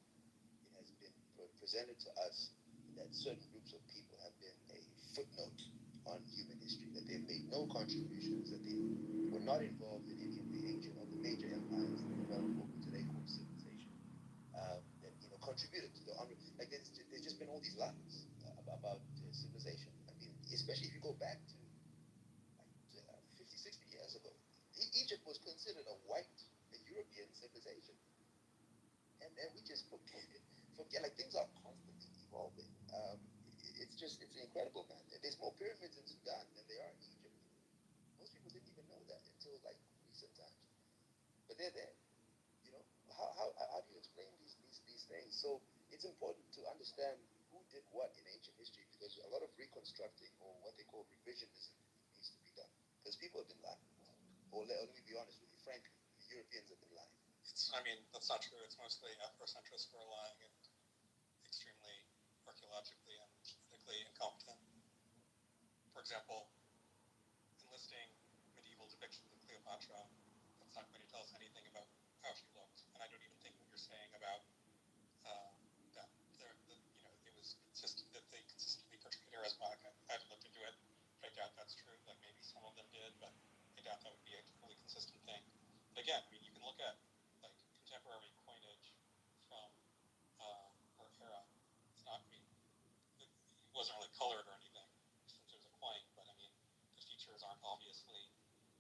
it has been presented to us that certain groups of people have been a footnote on human history, that they've made no contributions, that they were not involved in any of the ancient or the major empires that developed what we today call civilization, that contributed to the like there's just been all these lies about civilization. I mean, especially if you go back to 50, 60 years ago, Egypt was considered a white European civilization, and we just forget like things are constantly evolving. It's incredible, man. There's more pyramids in Sudan than there are in Egypt. Most people didn't even know that until like recent times, but they're there. How do you explain these things? So it's important to understand who did what in ancient history, because a lot of reconstructing, or what they call revisionism, needs to be done, because people have been lying. Or let me be honest with you, frankly, the Europeans have been lying. That's not true. It's mostly Afrocentrists who are lying and extremely archaeologically and ethically incompetent. For example, enlisting medieval depictions of Cleopatra, that's not going to tell us anything about how she looked. And I don't even think what you're saying about that it was consistent, that they consistently portrayed her as black. I haven't looked into it, but I doubt that's true. Like maybe some of them did, but I doubt that would be a fully consistent thing. But again, you can look at like contemporary coinage from her era. It's not, it wasn't really colored or anything since it was a coin, but the features aren't obviously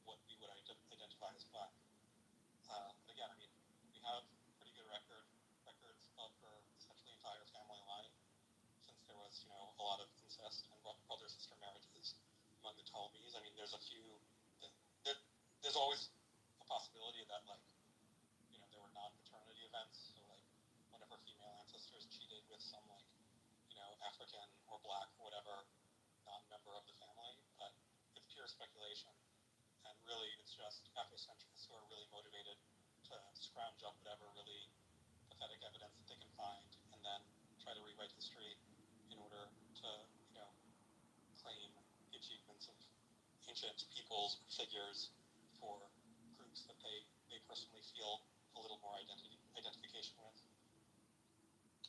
what we would identify as black. But again, we have pretty good records of her essentially entire family line, since there was, a lot of incest and brother-sister marriages among the Ptolemies. There's a few. There's always a possibility that, there were non-paternity events. So, one of her female ancestors cheated with some, African or black or whatever non-member of the family. But it's pure speculation. And really, it's just Afrocentrists who are really motivated to scrounge up whatever really pathetic evidence that they can find, and then try to rewrite history in order to, claim the achievements of ancient peoples or figures for groups that they personally feel a little more identification with.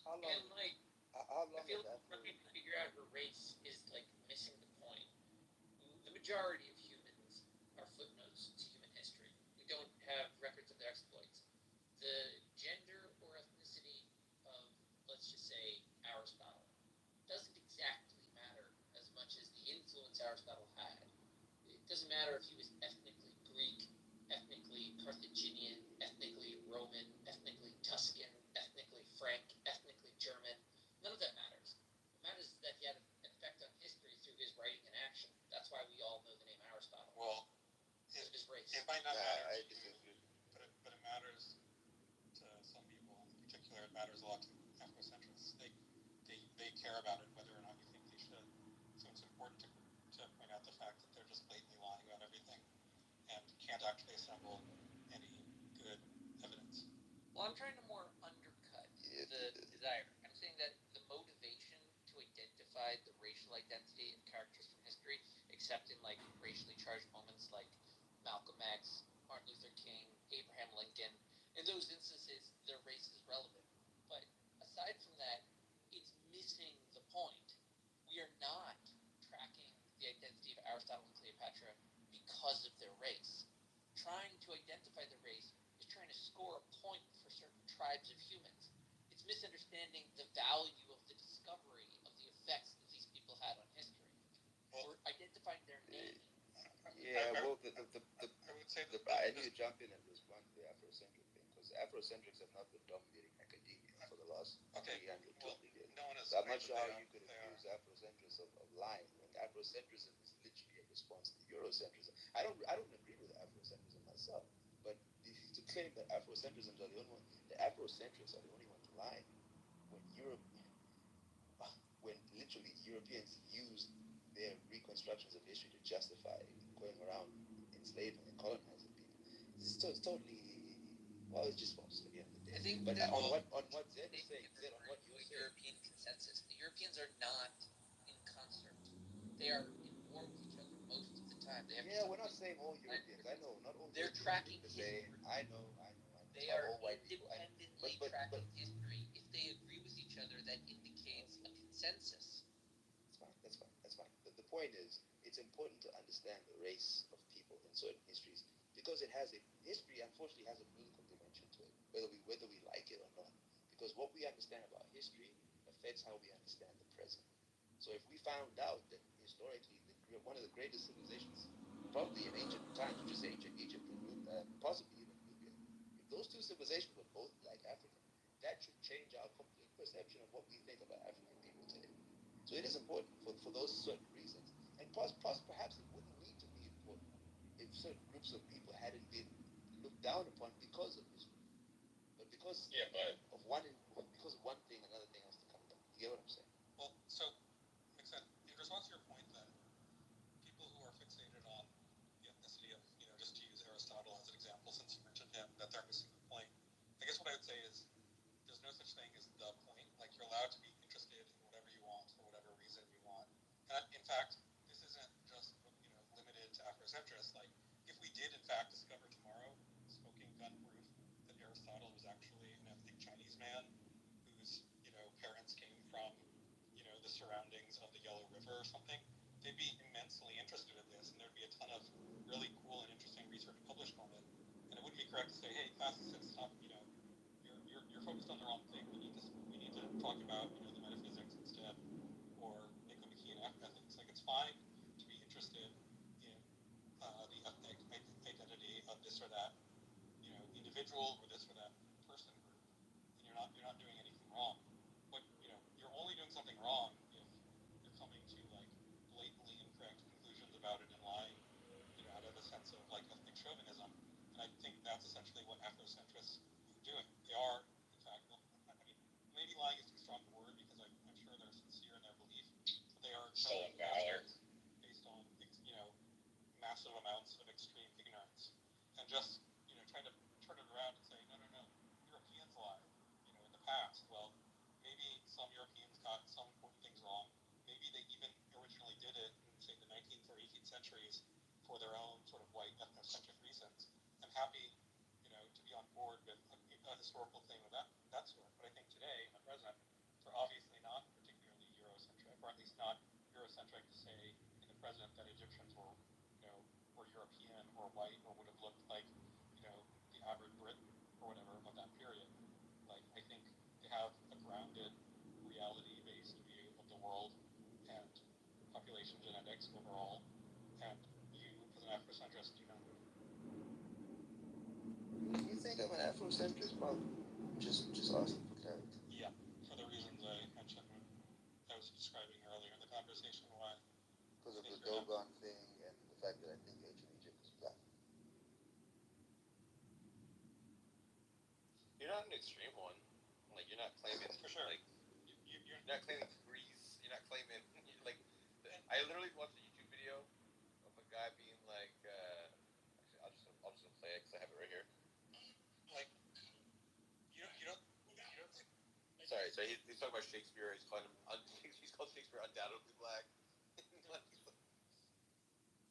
How long? And I feel is that? like trying to figure out her race is missing the point. The majority of humans are footnotes to human history. We don't have records of their exploits. The gender or ethnicity of, let's just say, Aristotle doesn't exactly matter as much as the influence Aristotle had. It doesn't matter if he was ethnically Greek, ethnically Carthaginian, ethnically Roman, ethnically Tuscan, ethnically Frank, ethnically German. None of that matters. What matters is that he had an effect on history through his writing and action. That's why we all know the name Aristotle. Well, his race. race. It might not Nah, matter I to you, disagree. but it matters to some people. In particular, it matters a lot to Afrocentrists. They care about it whether or not you think they should. So it's important to point out the fact that they're just blatantly lying about everything and can't actually assemble any good evidence. Well, I'm trying to more undercut Yeah, the desire. I'm saying that the motivation to identify the racial identity of characters from history, except in like racially charged moments like Malcolm X, Martin Luther King, Abraham Lincoln, in those instances, their race is relevant. But aside from that, it's missing the point. We are not tracking the identity of Aristotle and Cleopatra because of their race. Trying to identify the race is trying to score a point for certain tribes of humans. It's misunderstanding the value of the discovery of the effects that these people had on history. Or identifying their name. Yeah, well, I would say that I need to jump in and respond to the Afrocentric thing, because Afrocentrics have not been dominating academia for the last 300, 200 years. no one is. So I'm not sure how they you could are. accuse Afrocentrics of lying when Afrocentrism is literally a response to Eurocentrism. I don't agree with Afrocentrism myself, but to claim that Afrocentrists are the only one, the Afrocentrics are the only one to lie when literally Europeans used their reconstructions of history to justify going around enslaving and colonizing people. It's totally, well, it's just false at the end of the day. I think But that on what Zed is saying, Zed, on what you're a saying, European consensus. The Europeans are not in concert. They are in war with each other most of the time. They have yeah, we're not saying all Europeans. I know, not all They're Europeans tracking think the same. history. I know. They Not are all white people. independently tracking history. If they agree with each other, that indicates a consensus. That's fine. The point is, it's important to understand the race of people in certain histories because history unfortunately has a political dimension to it, whether we like it or not. Because what we understand about history affects how we understand the present. So if we found out that historically one of the greatest civilizations, probably in ancient times, which is ancient Egypt and possibly even Nubia, if those two civilizations were both like African, that should change our complete perception of what we think about African people today. So it is important for those certain reasons. And perhaps it wouldn't need to be important if certain groups of people hadn't been looked down upon because of history. But because of one thing, another thing has to come down. You get what I'm saying? Well, so, makes sense. In response to your point that people who are fixated on the ethnicity of, just to use Aristotle as an example, since you mentioned him, that they're missing the point. I guess what I would say is there's no such thing as the point. Like, you're allowed to be interested in whatever you want for whatever reason you want. And in fact, this isn't just limited to Afrocentrists. Like, if we did in fact discover tomorrow, smoking gun proof, that Aristotle was actually an ethnic Chinese man whose parents came from the surroundings of the Yellow River or something, they'd be immensely interested in this, and there'd be a ton of really cool and interesting research published on it. And it wouldn't be correct to say, hey, classicists, stop, you're focused on the wrong thing. We need to talk about the metaphysics instead, or Nicomachean ethics. Like, it's fine to be interested in the ethnic identity of this or that individual or this or that person group, and you're not doing anything wrong. But you're only doing something wrong if you're coming to like blatantly incorrect conclusions about it and lying out of a sense of like ethnic chauvinism. And I think that's essentially what Afrocentrists are doing. They are, in fact, maybe lying is too strong a word because I'm sure they're sincere in their belief, but they are Stolen valor based on massive amounts of extreme ignorance, and just trying to turn it around and say no, Europeans lied in the past. Well, maybe some Europeans got some important things wrong. Maybe they even originally did it in say the 19th or 18th centuries for their own sort of white ethnocentric reasons. I'm happy to be on board with a historical thing of that sort. But I think today, in the present, they're obviously not particularly Eurocentric, or at least not Eurocentric to say in the present that Egyptians were European or white or would have looked like the average Brit or whatever of that period. Like, I think they have a grounded reality-based view of the world and population genetics overall, and you as an Afrocentrist do not. You think I'm an Afrocentrist? Well, just asking for clarity. Yeah, for the reasons I mentioned when I was describing earlier in the conversation why. Because of the Dogon thing and the fact that I think ancient Egypt was black. an extreme one. Like you're not claiming For sure. like you're not claiming Greece. You're not claiming like. I literally watched a YouTube video of a guy being like. Actually, I'll just play it because I have it right here. Like, you don't. Sorry, so he's talking about Shakespeare. He's calling him. He's called Shakespeare undoubtedly black.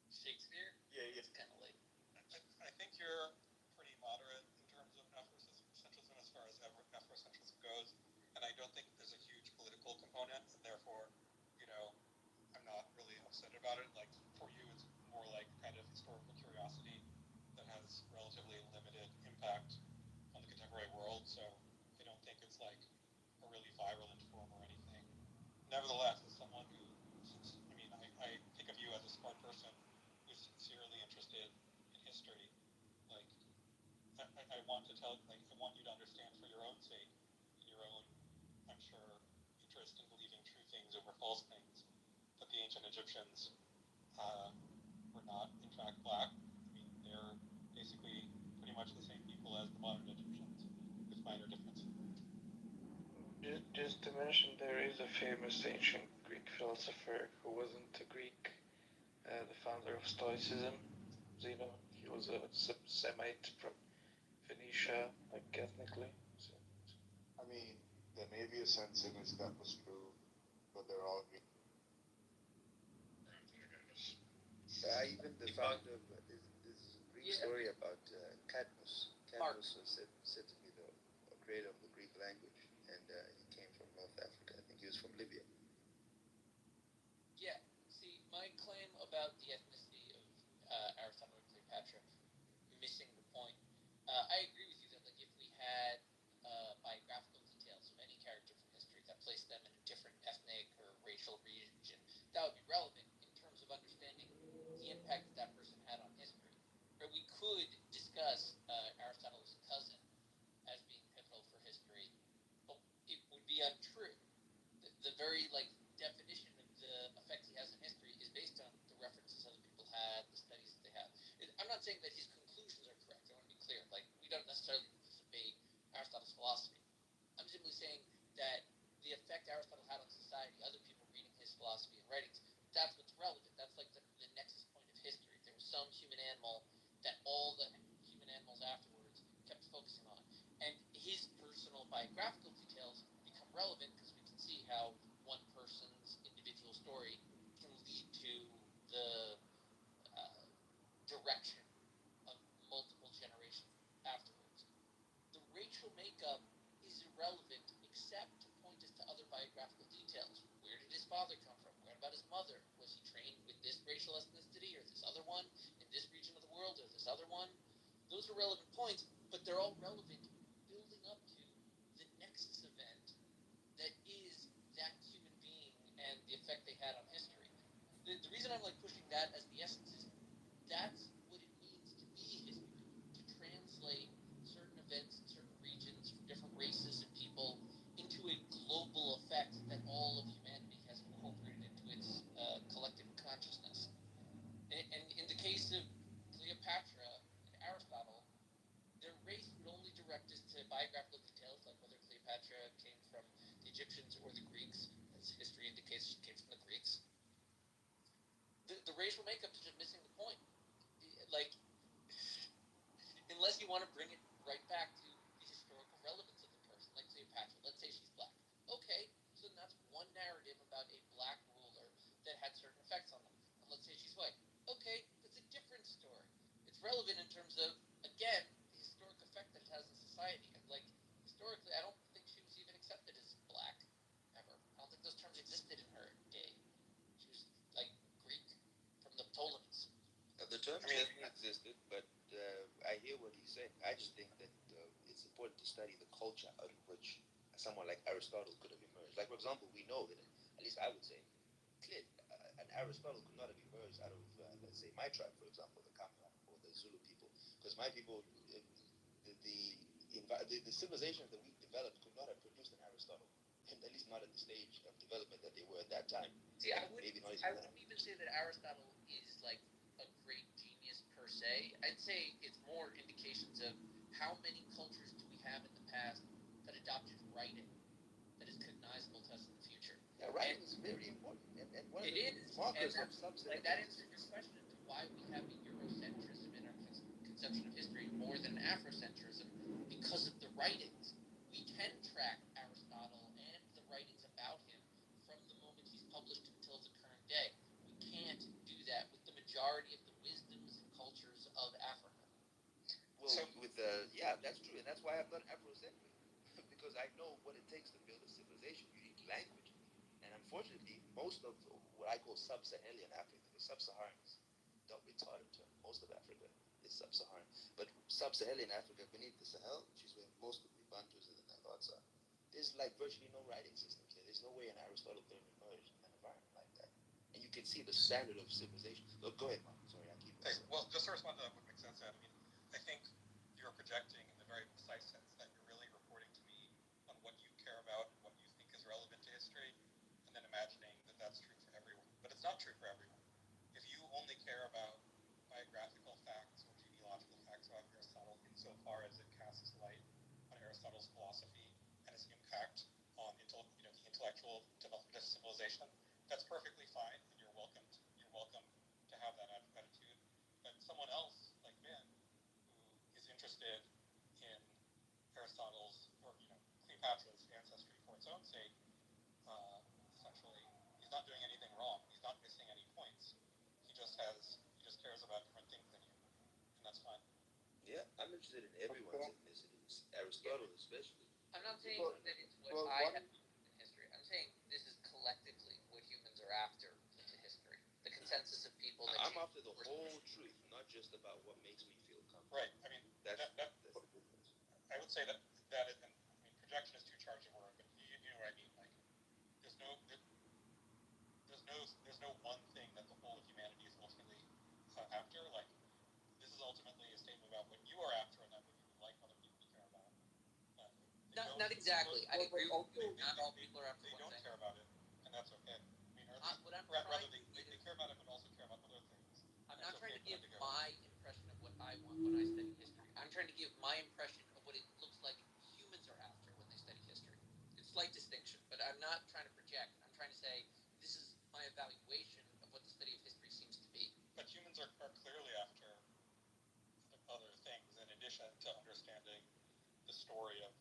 Shakespeare? Yeah, yeah. It's kind of late. I think you're pretty moderate in terms of Afrocentrism as far as Afrocentrism goes, and I don't think there's a huge political component, and therefore, I'm not really upset about it. Like, for you, it's more like kind of historical curiosity that has relatively limited impact on the contemporary world, so I don't think it's like a really virulent form or anything. Nevertheless, as someone who, I think of you as a smart person who's sincerely interested in history, like, I want to I want you to understand for your own sake, in your own, I'm sure, interest in believing true things over false things, that the ancient Egyptians were not, in fact, black. They're basically pretty much the same people as the modern Egyptians, with minor differences. Just to mention, there is a famous ancient Greek philosopher who wasn't a Greek, the founder of Stoicism, Zeno. He was a Semite from Phoenicia, like ethnically. So. There may be a sense in which that was true, but they're all Greek. Even the founder of this Greek story about Cadmus. Cadmus was said to be the creator of the Greek language, and he came from North Africa. I think he was from Libya. Yeah. See, my claim about the ethnicity of Aristotle and Cleopatra missing the point. I agree with you that like if we had biographical details of any character from history that placed them in a different ethnic or racial region, that would be relevant in terms of understanding the impact that person had on history. But we could discuss Aristotle's cousin as being pivotal for history, but it would be untrue. The very definition of the effect he has in history is based on the references other people had, the studies that they have. I'm not saying that his conclusions are correct. I want to be clear. We don't necessarily debate Aristotle's philosophy. I'm simply saying that the effect Aristotle had on society, other people reading his philosophy and writings, that's what's relevant. That's like the nexus point of history. There was some human animal that all the human animals afterwards kept focusing on. And his personal biographical details become relevant because we can see how one person's individual story can lead to the direction of multiple generations afterwards. The racial makeup is irrelevant except to point us to other biographical details. Where did his father come from? What about his mother? Was he trained with this racial ethnicity or this other one in this region of the world or this other one? Those are relevant points, but they're all relevant building up to the nexus event that is that human being and the effect they had on history. The reason I'm pushing that as the essence is that's what it means to be history, to translate certain events in certain regions from different races and people into a global effect that all of humanity has incorporated into its collective consciousness. And in the case of Cleopatra and Aristotle, their race would only direct us to biographical details, like whether Cleopatra came from the Egyptians or the Greeks, as history indicates she came from the Greeks. The racial makeup is just missing the point. Unless you want to bring it right back to the historical relevance of the person, like Cleopatra. Let's say she's black. Okay, so that's one narrative about a black ruler that had certain effects on them. And let's say she's white. Okay, that's a different story. It's relevant in terms of, again, the historic effect that it has on society. And historically, I don't think she was even accepted as black, ever. I don't think those terms existed in her day. She was, Greek, from the Ptolemies. The terms definitely existed, but I hear what he's saying. I just think that it's important to study the culture out of which someone like Aristotle could have emerged. Like, for example, we know that, at least I would say, clearly, an Aristotle could not have emerged out of, let's say, my tribe, for example, the Kama or the Zulu people. Because my people, the civilizations that we've developed could not have produced an Aristotle, and at least not at the stage of development that they were at that time. See, I wouldn't even say that Aristotle is a great genius per se. I'd say it's more indications of how many cultures do we have in the past adopted writing that is cognizable to us in the future. Yeah, writing is very important, and one of It the is, markers and of substance. like that answers your question to why we have a Eurocentrism in our conception of history more than an Afrocentrism, because of the writings. We can track Aristotle and the writings about him from the moment he's published until the current day. We can't do that with the majority of the wisdoms and cultures of Africa. Well, that's true, and that's why I'm not Afrocentric, because I know what it takes to build a civilization. You need language, and unfortunately, most of what I call sub-Saharan Africa, the sub-Saharans, don't retarded term. Most of Africa is sub-Saharan, but sub-Saharan Africa beneath the Sahel, which is where most of the Bantus and the Nilots are, there's like virtually no writing systems there. There's no way an Aristotle could have emerged in an environment like that, and you can see the standard of civilization. Look, go ahead, Mark. Sorry, I keep. Thanks. Well, just to respond to what McSense said, I mean, I think you're projecting in the very precise sense that you're really reporting to me on what you care about and what you think is relevant to history, and then imagining that that's true for everyone. But it's not true for everyone. If you only care about biographical facts or genealogical facts about Aristotle insofar as it casts light on Aristotle's philosophy and its impact on the intellectual development of civilization, that's perfectly fine, and you're welcome to have that attitude. But someone else, like Ben, who is interested in Aristotle's or Cleopatra's ancestry for its own sake, essentially, he's not doing anything wrong. He's not missing any points. He just cares about different things than you, and that's fine. Yeah, I'm interested in everyone's ethnicities, Aristotle especially. I'm not saying that it's what I have in history. I'm saying this is collectively what humans are after into history. The consensus of people that I'm after the whole truth, not just about what makes me feel comfortable. Right. I mean, that's the difference. I would say that projection is too charged a word, but you know what I mean. Like, there's no one thing that the whole of humanity is ultimately after. Like, this is ultimately a statement about what you are after and not what you would like other people to care about. Not exactly. I agree with you. Not all people are after they one don't thing. care about it, and that's okay. I mean, Rather, they care about it, but also care about other things. I'm not trying to give my impression of what I want when I study history. I'm trying to give my impression of what it looks like humans are after when they study history. It's a slight distinction, but I'm not trying to project. I'm trying to say this is my evaluation of what the study of history seems to be. But humans are clearly after other things in addition to understanding the story of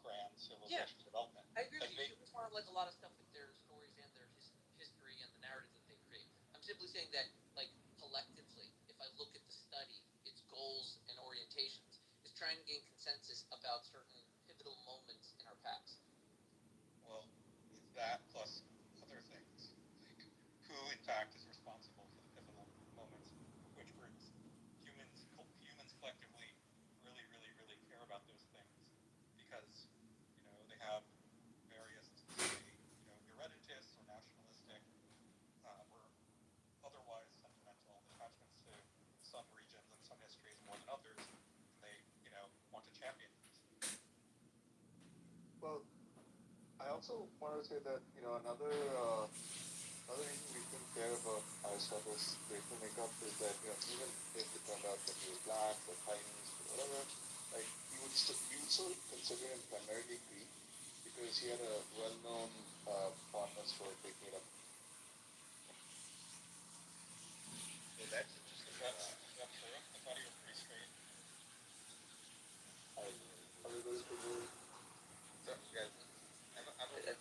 grand civilization development. I agree with you. Humans want like a lot of stuff with their stories and their history and the narratives that they create. I'm simply saying that, like, collectively, if I look at the study, its goals and orientations, is trying to gain consensus about certain pivotal moments in our past. Well, it's that plus other things, like who in fact is responsible for the pivotal moments, which groups. Humans collectively really, really, really care about those things because they have various, hereditous or nationalistic or otherwise sentimental attachments to some regions and some histories more than others, and they want to champion these. Well, I also want to say that another reason we couldn't care about Aristotle's racial makeup is that even if it turned out that he was black or Chinese or whatever, like you would still consider him primarily Greek because he had a well-known fondness for picking it up. Yeah, that's interesting. Is that true? I thought he was pretty straight. Everybody's pretty. So, guys, I'm a very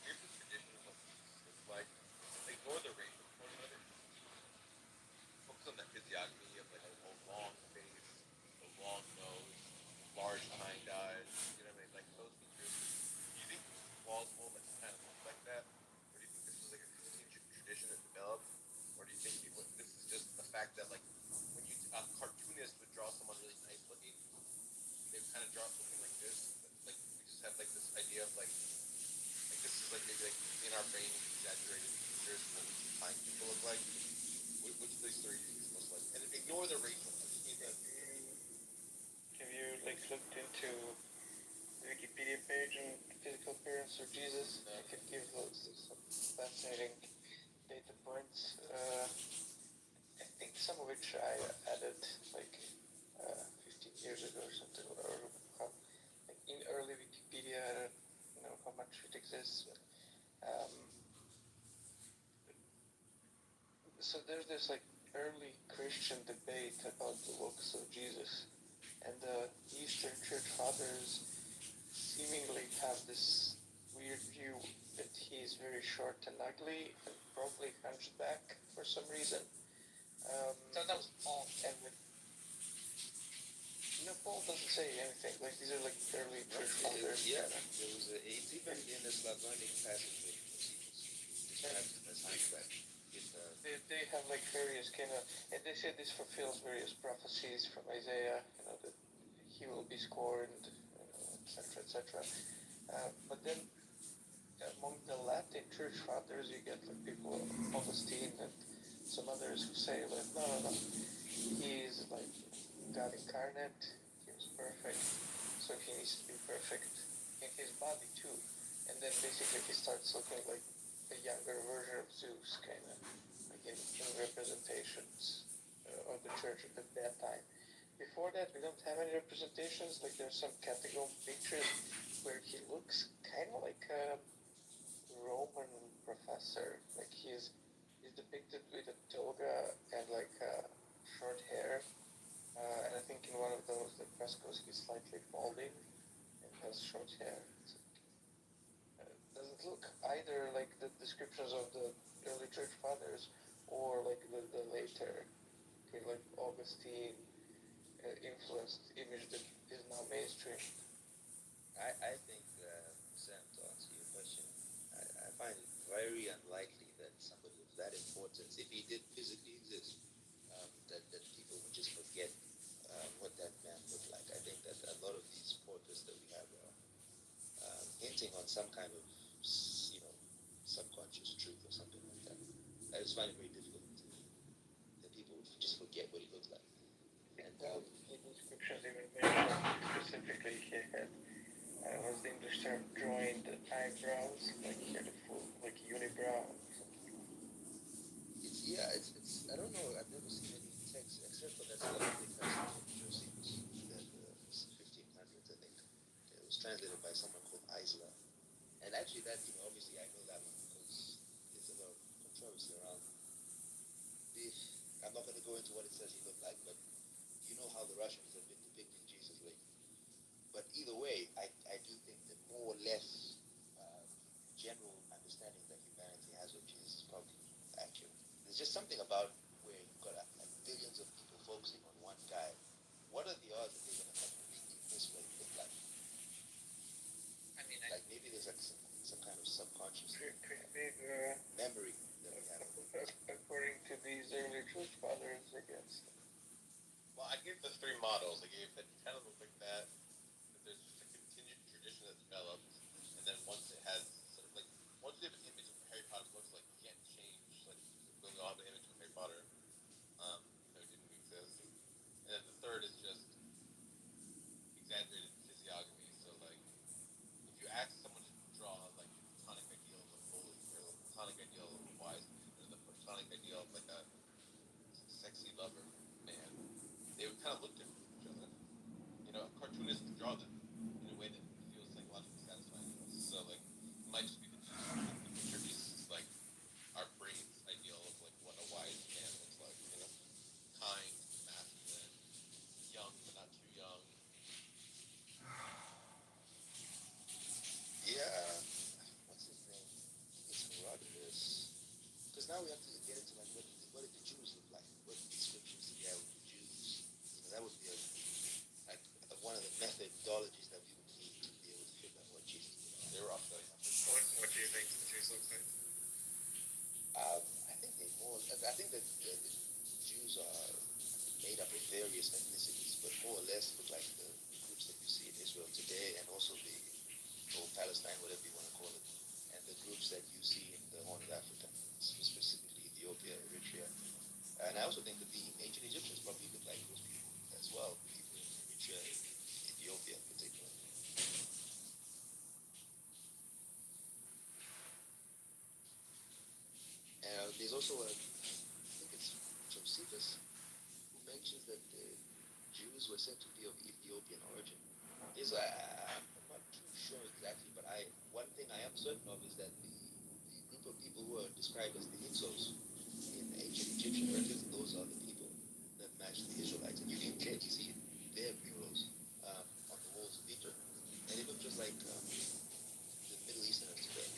here's the tradition of what it's like. Ignore the racial component of it. Focus on that physiognomy of like a long face, a long nose, large hind eyes. You know what I mean? Like those features. Do you think Wall's moment kind of looks like that, or do you think this was like a continued tradition that developed, or do you think this is just the fact that like when a cartoonist would draw someone really nicely, they would kind of draw something like this, but, like we just have like this idea of like this is like maybe like in our brain exaggerated features of what we find people look like. Which of these three do you think is most likely? And ignore the racial. Have you like looked into the Wikipedia page on physical appearance of Jesus? I could give some fascinating data points. I think some of which I added, like years ago or something, or how, like in early Wikipedia, I don't know how much it exists. But, so there's this like early Christian debate about the looks of Jesus, and the Eastern Church Fathers seemingly have this weird view that he's very short and ugly and probably hunchback for some reason. So that was Paul. And no, Paul doesn't say anything. Like these are like early church fathers. Yeah, there was it's even in the Slavonic passage where Josephus describes it as hunchback. They have like various kind of, and they say this fulfills various prophecies from Isaiah. You know that he will be scorned, etc., etc. But then among the Latin church fathers, you get like people, Augustine and some others who say like, no, he's like God incarnate, he was perfect, so he needs to be perfect in his body too. And then basically he starts looking like a younger version of Zeus, kind of, like in representations of the church at that time. Before that, we don't have any representations, like there's some catacomb pictures where he looks kind of like a Roman professor, like he's depicted with a toga and like short hair, and I think in one of those the frescoes he's slightly balding and has short hair. Doesn't look either like the descriptions of the early church fathers or like the later, like Augustine influenced image that is now mainstream. I think, Sam, to answer your question, I find it very unlikely that somebody of that importance, if he did physically exist, that people would just forget what that man looked like. I think that a lot of these portraits that we have are hinting on some kind of, subconscious truth or something like that. I just find it very difficult that people would just forget what he looked like. And the descriptions even mentioned specifically he had, was the English term, joined eyebrows, like he had a full, like unibrow. It's I don't know, I've never seen any text except for that Slavonic passage of Josephus, that 1500s, I think. It was translated by someone called Isla. And actually that, obviously I know that one because there's a lot of controversy around I'm not going to go into what it says he looked like, but you know how the Russians have been depicting Jesus lately. But either way, I do think the more or less general understanding that humanity has of Jesus is probably accurate. There's just something about where you've got like billions of people focusing on one guy. What are the odds that they're going to completely miss what he looked like? I mean, like maybe there's like some kind of subconscious big memory that we have. According to these early church fathers, I guess. Well, I gave the three models. I gave that you kind of look like that there's just a continued tradition that developed, and then once it has sort of like, once you have an image of Harry Potter, looks like you can't change, like, when we all have an image of Harry Potter, it didn't exist. And then the third is just exaggerated physiognomy. So, like, if you ask someone to draw, like, the platonic ideal of a bully, or the platonic ideal of a wise man, or the platonic ideal of, like, a sexy lover man, they would kind of look different from each other. A cartoonist can draw them in a way that feels psychologically satisfying to us. So, like, it might just be the picture pieces, like, our brain's ideal of, like, what a wise man looks like, kind, masculine, young but not too young. Yeah, what's his name? It's Herodotus. Because now we have to get into, like, what did the Jews look like? What descriptions did he have of the Jews? That would be one of the methodologies that we would need to be able to figure out what Jesus did. They were also What do you think the Jews look like? I think that the Jews are made up of various ethnicities, but more or less look like the groups that you see in Israel today, and also or Palestine, whatever you want to call it, and the groups that you see in the Horn of Africa, specifically Ethiopia, Eritrea. And I also think that the ancient Egyptians probably look like those people as well, people in Eritrea, Ethiopia in particular. And there's also I think it's Josephus, who mentions that the Jews were said to be of Ethiopian origin. I'm not too sure exactly, but one thing I am certain of is that the group of people who are described as the Hyksos in ancient Egyptian records, those are the people that match the Israelites. And you can clearly see their murals on the walls of Egypt. And they look just like the Middle Easterners today.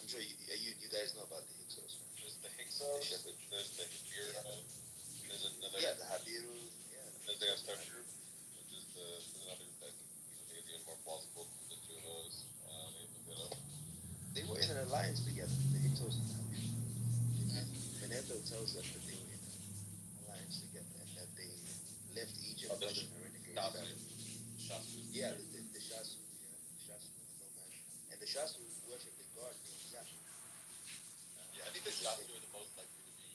I'm sure you guys know about the Hyksos, right? There's the Hyksos, there's the Habir, there's another. Yeah, the Habiru. Yeah. There's the Astar group, which is another, I think it's even more plausible than the two of those. They were in an alliance together, the Hyksos and the Habiru. Manetho tells us that they were in an alliance together and that they left Egypt under the renegade family. Yeah, the Shasu. Yeah, the Shasu were the nomads. And the Shasu worshipped a god named Zapu. Yeah, I think the Shasu are the most likely to be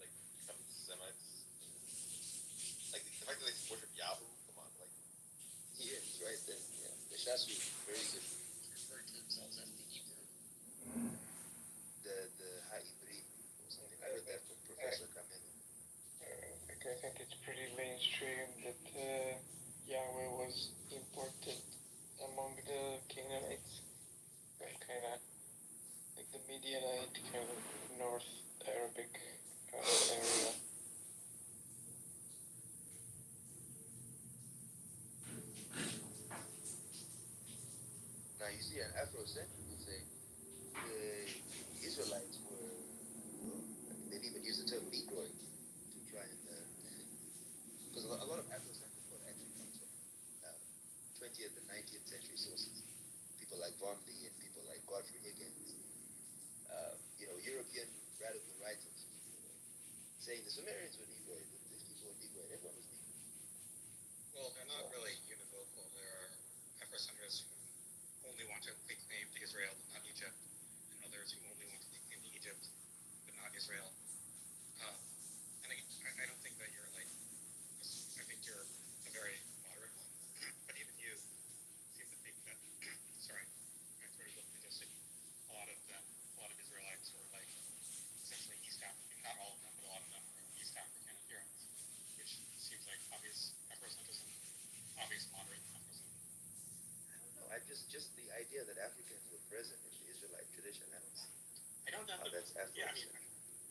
like become Semites. Like the fact that they worship Yahoo, come on, like. Yeah, it's right there. Yeah, the Shasu very good. Refer to themselves as the Hebrew. The Ha'ibri or something. I heard that from Professor Kameno. I think it's pretty mainstream that Yahweh was imported among the Canaanites, kind of like the Midianite kind of North Arabic area. Now you see, an Afrocentric would say the Israelites were, they'd even use the term Negroid to try and, because a lot of Afrocentric thought actually comes from 20th and 19th century sources. People like Von Lee and people like Godfrey Higgins, European radical writers saying the Sumerians were Negroid, that these people were Negroid, everyone was Negroid. Well, they're not really univocal. There are Afrocentrists who only want to lay claim to Israel but not Egypt, and others who only want to lay claim to Egypt but not Israel. And I don't think that you're like, I think you're a very moderate one. But even you seem to think that, sorry, I'm sort of looking at this, a lot of Israelites were like essentially East African, not all of them, but a lot of them were East African adherents, which seems like obvious Afrocentrism, obvious moderate Afrocentrism. I don't know. Just the idea that Africans were present in the Israelite tradition. I don't know. That's Afro. Yeah, I mean,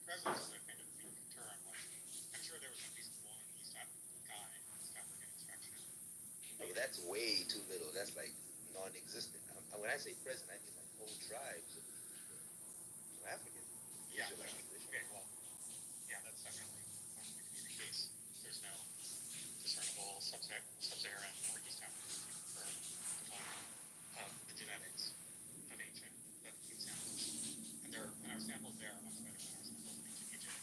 presence is a kind of weak term. Like, I'm sure there was at least one East African guy, East African extraction. No, but that's way too little. That's like non-existent. When I say present, I mean like whole tribes of African. Yeah. Israelite tradition. Okay. Well, yeah, that's definitely going to be the case. There's no discernible sub-Saharan or East African for the genetics of ancient samples. And our samples there are much better than our samples in ancient Egypt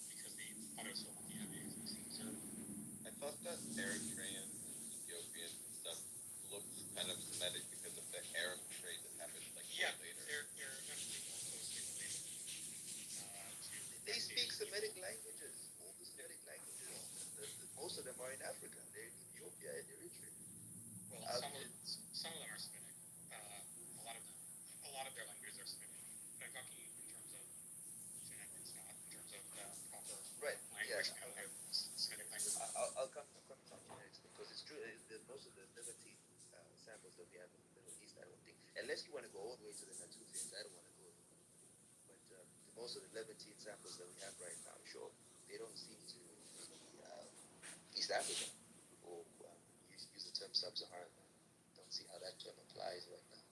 because the autosomal DNA is conserved. I thought that Eritrean, Ethiopian stuff looked kind of Semitic because of the Arab trade that happened like later. They're definitely more closely related They speak Semitic languages. All the Semitic languages. Most of them are in Africa. They're in Ethiopia and Eritrea. Well, some of them are Semitic. A lot of their languages are Semitic. They're talking in terms of genetics, not in terms of proper language. Yeah. Semitic language. I'll come to genetics because it's true. Most of the Levantine samples that we have in the Middle East, I don't think, unless you want to go all the way to the Natufians, I don't want to go there. But most of the Levantine samples that we have right now, sure, they don't seem to be East African or use the term sub-Saharan. Don't see how that term applies right now.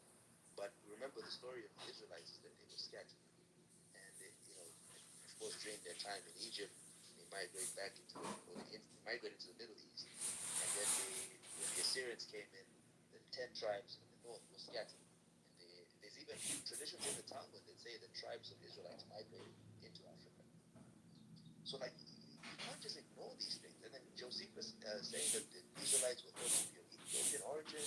But remember, the story of the Israelites is that they were scattered, and they, of course, during their time in Egypt, they migrated back migrated to the Middle East, and then when the Assyrians came in, the 10 tribes in the north were scattered. And there's even traditions in the Talmud that say that tribes of Israelites migrated into Africa. So, like, you can't just ignore these things. And then Josephus saying that the Israelites were thought to be of Ethiopian origin,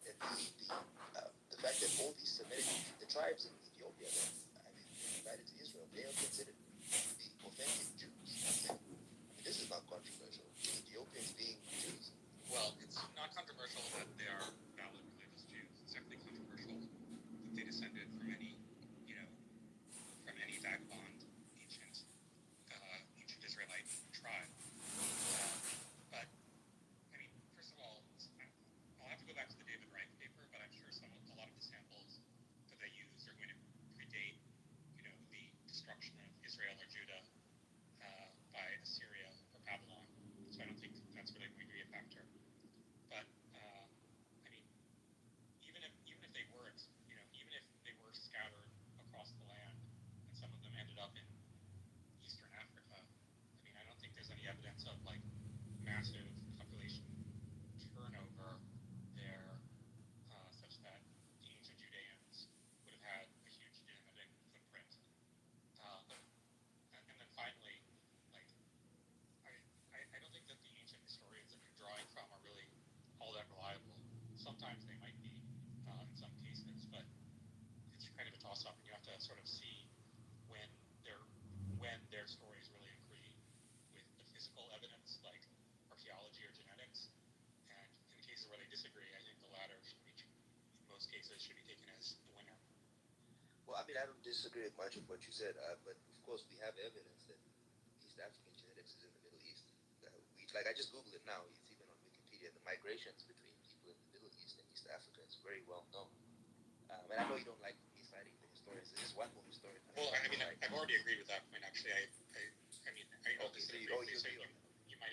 and the fact that all these the tribes in Ethiopia that invited to Israel, they are considered to be authentic Jews. This is not controversial. Ethiopians being Jews. Well, it's not controversial that they are valid religious Jews. It's definitely controversial toss up, and you have to sort of see when their stories really agree with the physical evidence, like archaeology or genetics. And in the cases where they disagree, I think the latter should be, in most cases, should be taken as the winner. Well, I mean, I don't disagree with much of what you said, but of course we have evidence that East African genetics is in the Middle East. I just Googled it now. It's even on Wikipedia. The migrations between people in the Middle East and East Africa is very well known. And I know you don't like me citing the historians. There's just one more historian. Well, I mean, I've already agreed with that point. Actually, I'll Okay, consider so briefly. So you you might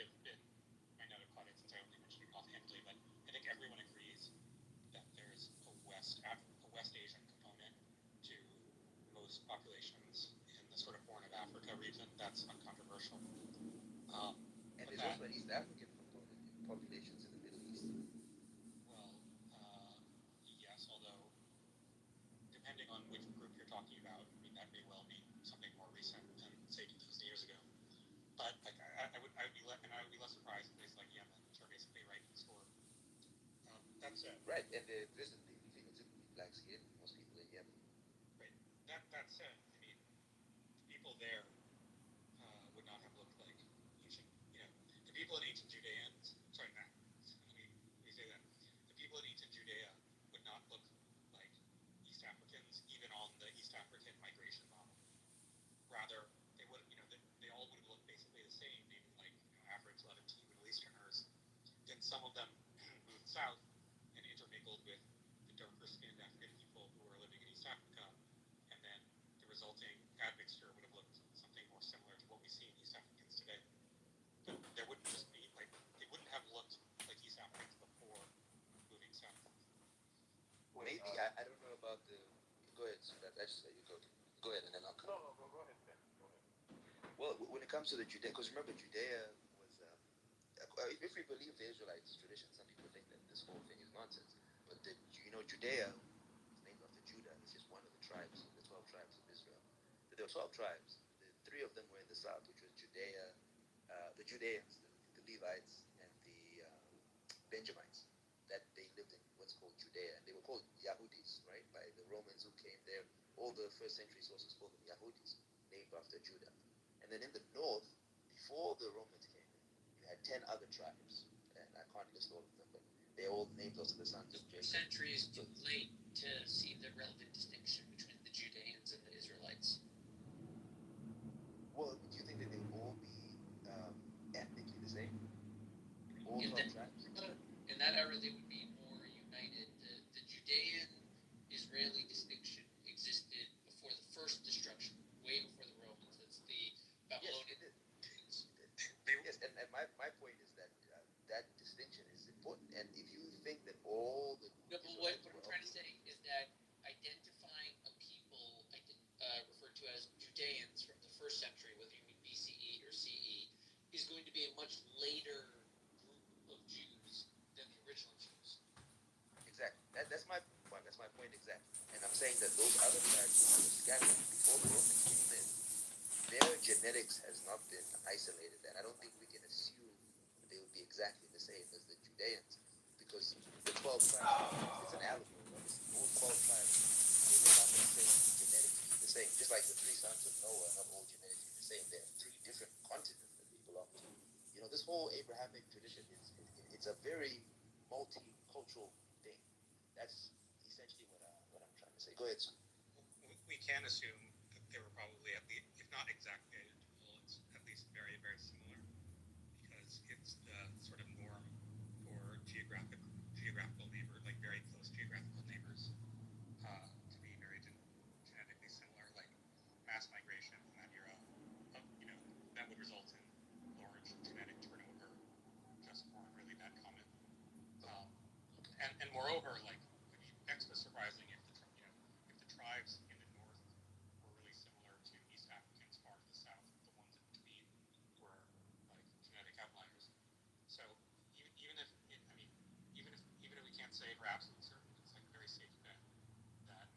not have caught it since I only mentioned it offhandedly, but I think everyone agrees that there's a West Asian component to most populations in the sort of Horn of Africa region. That's uncontroversial. and there's also an East African component in populations in the Middle East. Well, yes, although depending on which group you're talking about, I mean that may well be something more recent than say 2,000 years ago. But like I would be less surprised in places like Yemen, which are basically right next door. That's it. Right, and there isn't the phenotypically black skin. Most people in Yemen. Right. That said, I mean, the people there would not have looked like ancient. The people in ancient Judeans. Sorry, Matt. Let me say that. The people in ancient Judea would not look like East Africans, even on the East African migration model. Rather, they would, they all would have looked basically the same, maybe like average Levantine Middle Easterners. Then some of them moved south and intermingled with the darker skinned African people who were living in East Africa, and then the resulting admixture would have looked something more similar to what we see in East Africans today. But there wouldn't just be they wouldn't have looked like East Africans before moving south. Maybe I don't know about the. Go ahead, so that you go ahead, and then I'll come. No, go ahead, Ben. Go ahead. Well, when it comes to the Judea, because remember Judea was, if we believe the Israelites' tradition, some people think that this whole thing is nonsense. But Judea is named after Judah. It's just one of the tribes, the 12 tribes of Israel. But there were 12 tribes. The 3 of them were in the south, which was Judea, the Judeans, the Levites, and the Benjamites. That they lived in what's called Judea, and they were called Yahudis, right, by the Romans who came there. All the first century sources called them Yahudis, named after Judah. And then in the north, before the Romans came in, you had 10 other tribes, and I can't list all of them, but they're all named after the sons of Jacob. Centuries too late to see the relevant distinction between the Judeans and the Israelites. Well, do you think that they will all be ethnically the same? All 12 tribes? In that era, they would be more united. The Judean-Israeli distinction existed before the first destruction, way before the Romans. It's the Babylonian. Yes, and my point is that that distinction is important. And if you think that all the No, but what I'm trying to say is that identifying a people referred to as Judeans from the first century, whether you mean BCE or CE, is going to be a much later group of Jews than the original Jews. Exactly. That's my point. That's my point exactly. And I'm saying that those other tribes who were scattered before the Romans came in, their genetics has not been isolated. And I don't think we can assume that they would be exactly the same as the Judeans, because the 12 tribes, it's an allegory. Obviously, all 12 tribes, they may not necessarily genetically the same. Just like the 3 sons of Noah are not all genetically the same. They have 3 different continents that they belong to. This whole Abrahamic tradition it's a very multicultural thing. That's essentially what I'm trying to say. Go ahead, son. We can assume that they were probably at least, if not exactly identical, it's at least very, very similar, because it's the sort of norm for geographical neighbors, like very close geographical neighbors, to be very genetically similar, like mass migration in that era. That would result in large genetic turnover. Just weren't really that common. And moreover, like, it would be extra surprising if the tribes in the north were really similar to East Africans far to the south. The ones in between were like genetic outliers. So even if we can't say for absolute certain, it's like a very safe bet that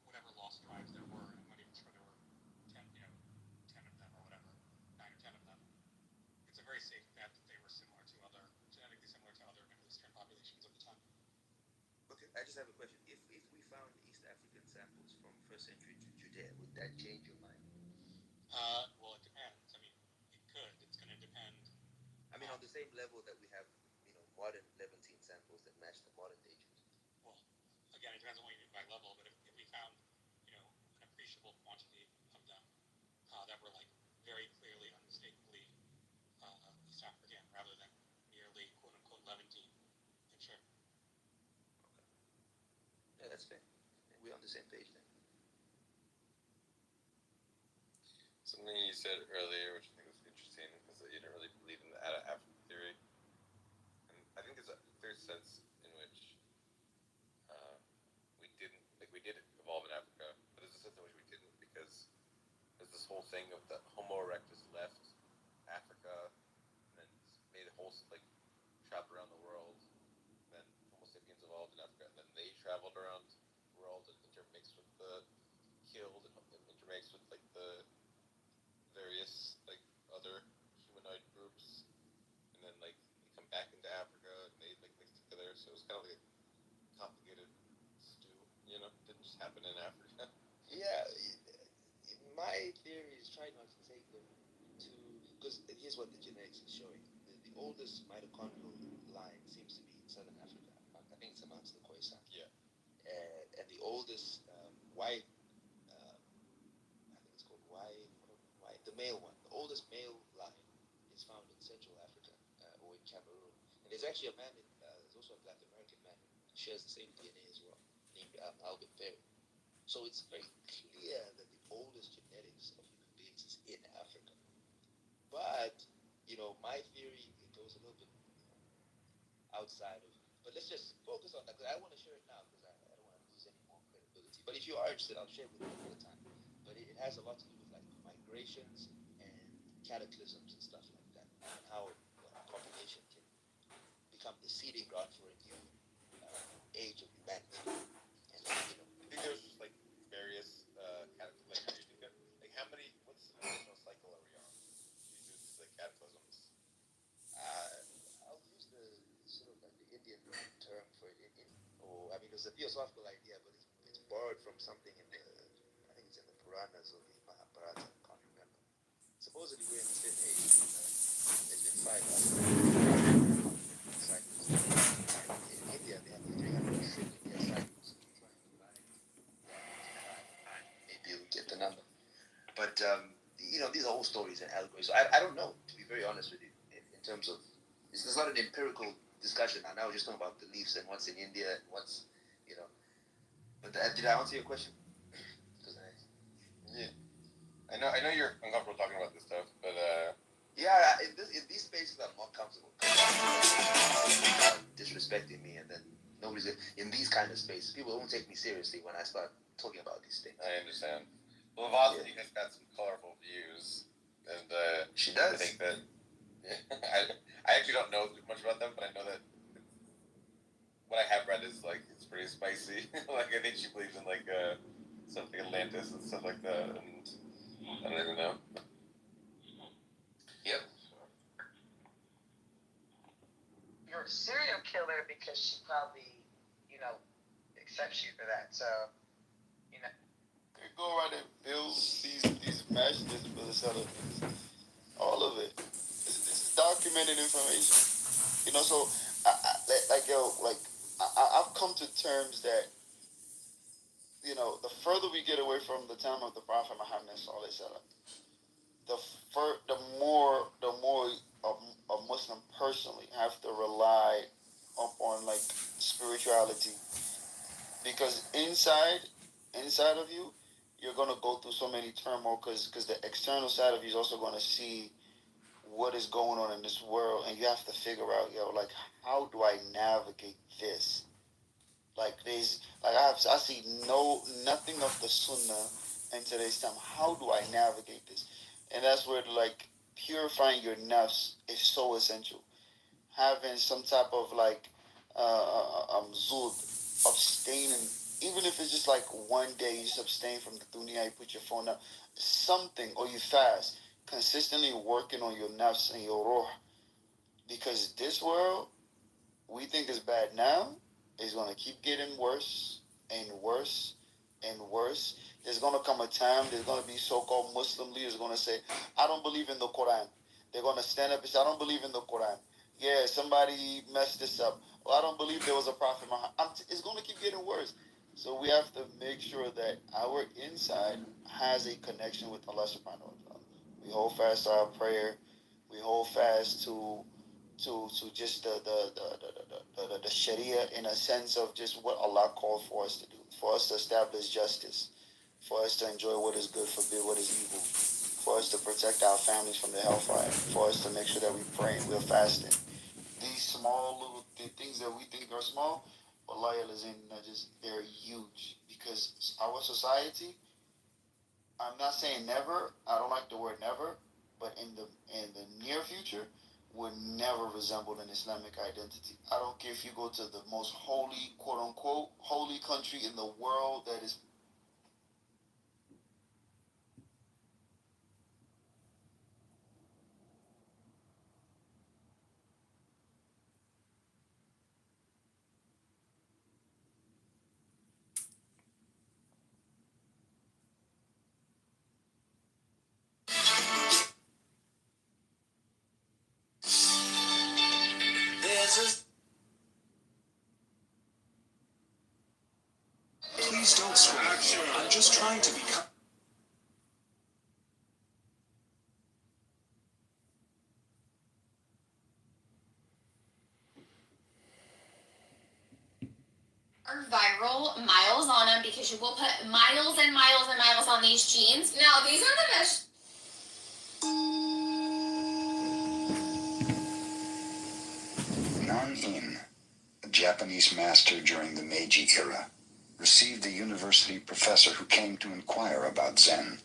whatever lost tribes there were, I'm not even sure there were 10 of them or whatever, 9 or 10 of them. It's a very safe bet that they were genetically similar to other Middle Eastern populations of the time. Okay, I just have a question. If we found East African samples 21st century Judea? Would that change your mind? Well, it depends. I mean, it could. It's going to depend. I mean, on the same level that we have, modern Levantine samples that match the modern day Jews. Well, again, it depends on what you mean by level. But if we found, an appreciable quantity of them that were like very clearly, unmistakably East African rather than merely quote unquote Levantine, then sure. Yeah, that's fair. We're on the same page then. Something you said earlier, which I think was interesting, is that you didn't really believe in the African theory. And I think there's a clear sense in which we did evolve in Africa, but there's a sense in which we didn't, because there's this whole thing of the Homo erectus left Africa and then made a whole traveled around the world. And then Homo sapiens evolved in Africa, and then they traveled around the world and intermixed with the killed and intermixed with the various other humanoid groups, and then they come back into Africa and they mix together. So it was kind of like a complicated stew, didn't just happen in Africa. Yeah, my theory is try not to take them to, because here's what the genetics is showing. The oldest mitochondrial line seems to be in southern Africa. I think it's amongst the Khoisan. Yeah. And the oldest white, I think it's called white, the male one. The oldest male line is found in Central Africa or in Cameroon. And there's actually a man, there's also a Black American man who shares the same DNA as well, named Albert Perry. So it's very clear that the oldest genetics of human beings is in Africa. But, my theory, it goes a little bit outside of, but let's just focus on that, because I want to share it now, because I don't want to lose any more credibility. But if you are interested, I'll share it with you another time. But it has a lot to do with migrations and cataclysms and stuff like that, and how population can become the seeding ground for a new age of humanity. And I think there's just various how many? What's the original cycle are we on? These cataclysms. I'll use the sort of the Indian term for it, it's a theosophical idea, but it's borrowed from something in I think it's in the Puranas or the Mahabharata. I can't remember. Supposedly we're in the fifth age. There's been 5 cycles. And in India, they have 300 trillion year cycles. Maybe you'll get the number. But, these are all stories and allegories. So I don't know, to be very honest with you, in terms of, it's not an empirical discussion. Now we're just talking about beliefs and what's in India and what's, But did I answer your question? Yeah. I know you're uncomfortable talking about this stuff, but yeah, in these spaces I'm more comfortable. Disrespecting me, and then nobody's in these kind of spaces. People won't take me seriously when I start talking about these things. I understand. Well, Vazzy has got some colorful views, and she does. I think that I actually don't know much about them, but I know that what I have read is it's pretty spicy. I think she believes in something Atlantis and stuff like that, and I don't even know. Yep. You're a serial killer because she probably, accepts you for that. So, They go around and build these imaginary facilities. All of it. This is documented information. So I've come to terms that, the further we get away from the time of the Prophet Muhammad, the more a Muslim personally have to rely upon spirituality, because inside of you, you're gonna go through so many turmoil, because the external side of you is also gonna see what is going on in this world, and you have to figure out, how do I navigate this? I see nothing of the Sunnah in today's time. How do I navigate this? And that's where purifying your nafs is so essential. Having some type of zud, abstaining, even if it's just one day you just abstain from the dunya, you put your phone up, something, or you fast, consistently working on your nafs and your ruh, because this world we think is bad now is going to keep getting worse and worse and worse. there's gonna come a time, there's gonna be so-called Muslim leaders gonna say, I don't believe in the Quran. They're gonna stand up and say, I don't believe in the Quran. Yeah, somebody messed this up. Well, I don't believe there was a Prophet Muhammad. It's gonna keep getting worse. So we have to make sure that our inside has a connection with Allah subhanahu wa ta'ala. We hold fast to our prayer. We hold fast to just the Sharia, in a sense of just what Allah called for us to do, for us to establish justice, for us to enjoy what is good, forbid what is evil, for us to protect our families from the hellfire, for us to make sure that we pray, we're fasting. These small little things that we think are small, wallahi al-azim, they're huge, because our society, I'm not saying never, I don't like the word never, but in the near future, would never resemble an Islamic identity. I don't care if you go to the most holy, quote unquote, holy country in the world that is. Please don't scream. I'm just trying to be. Are viral, miles on them, because you will put miles and miles and miles on these jeans. Now, these are the best. Nan-in, a Japanese master during the Meiji era, received a university professor who came to inquire about Zen.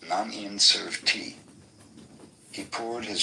Nan-in served tea. He poured his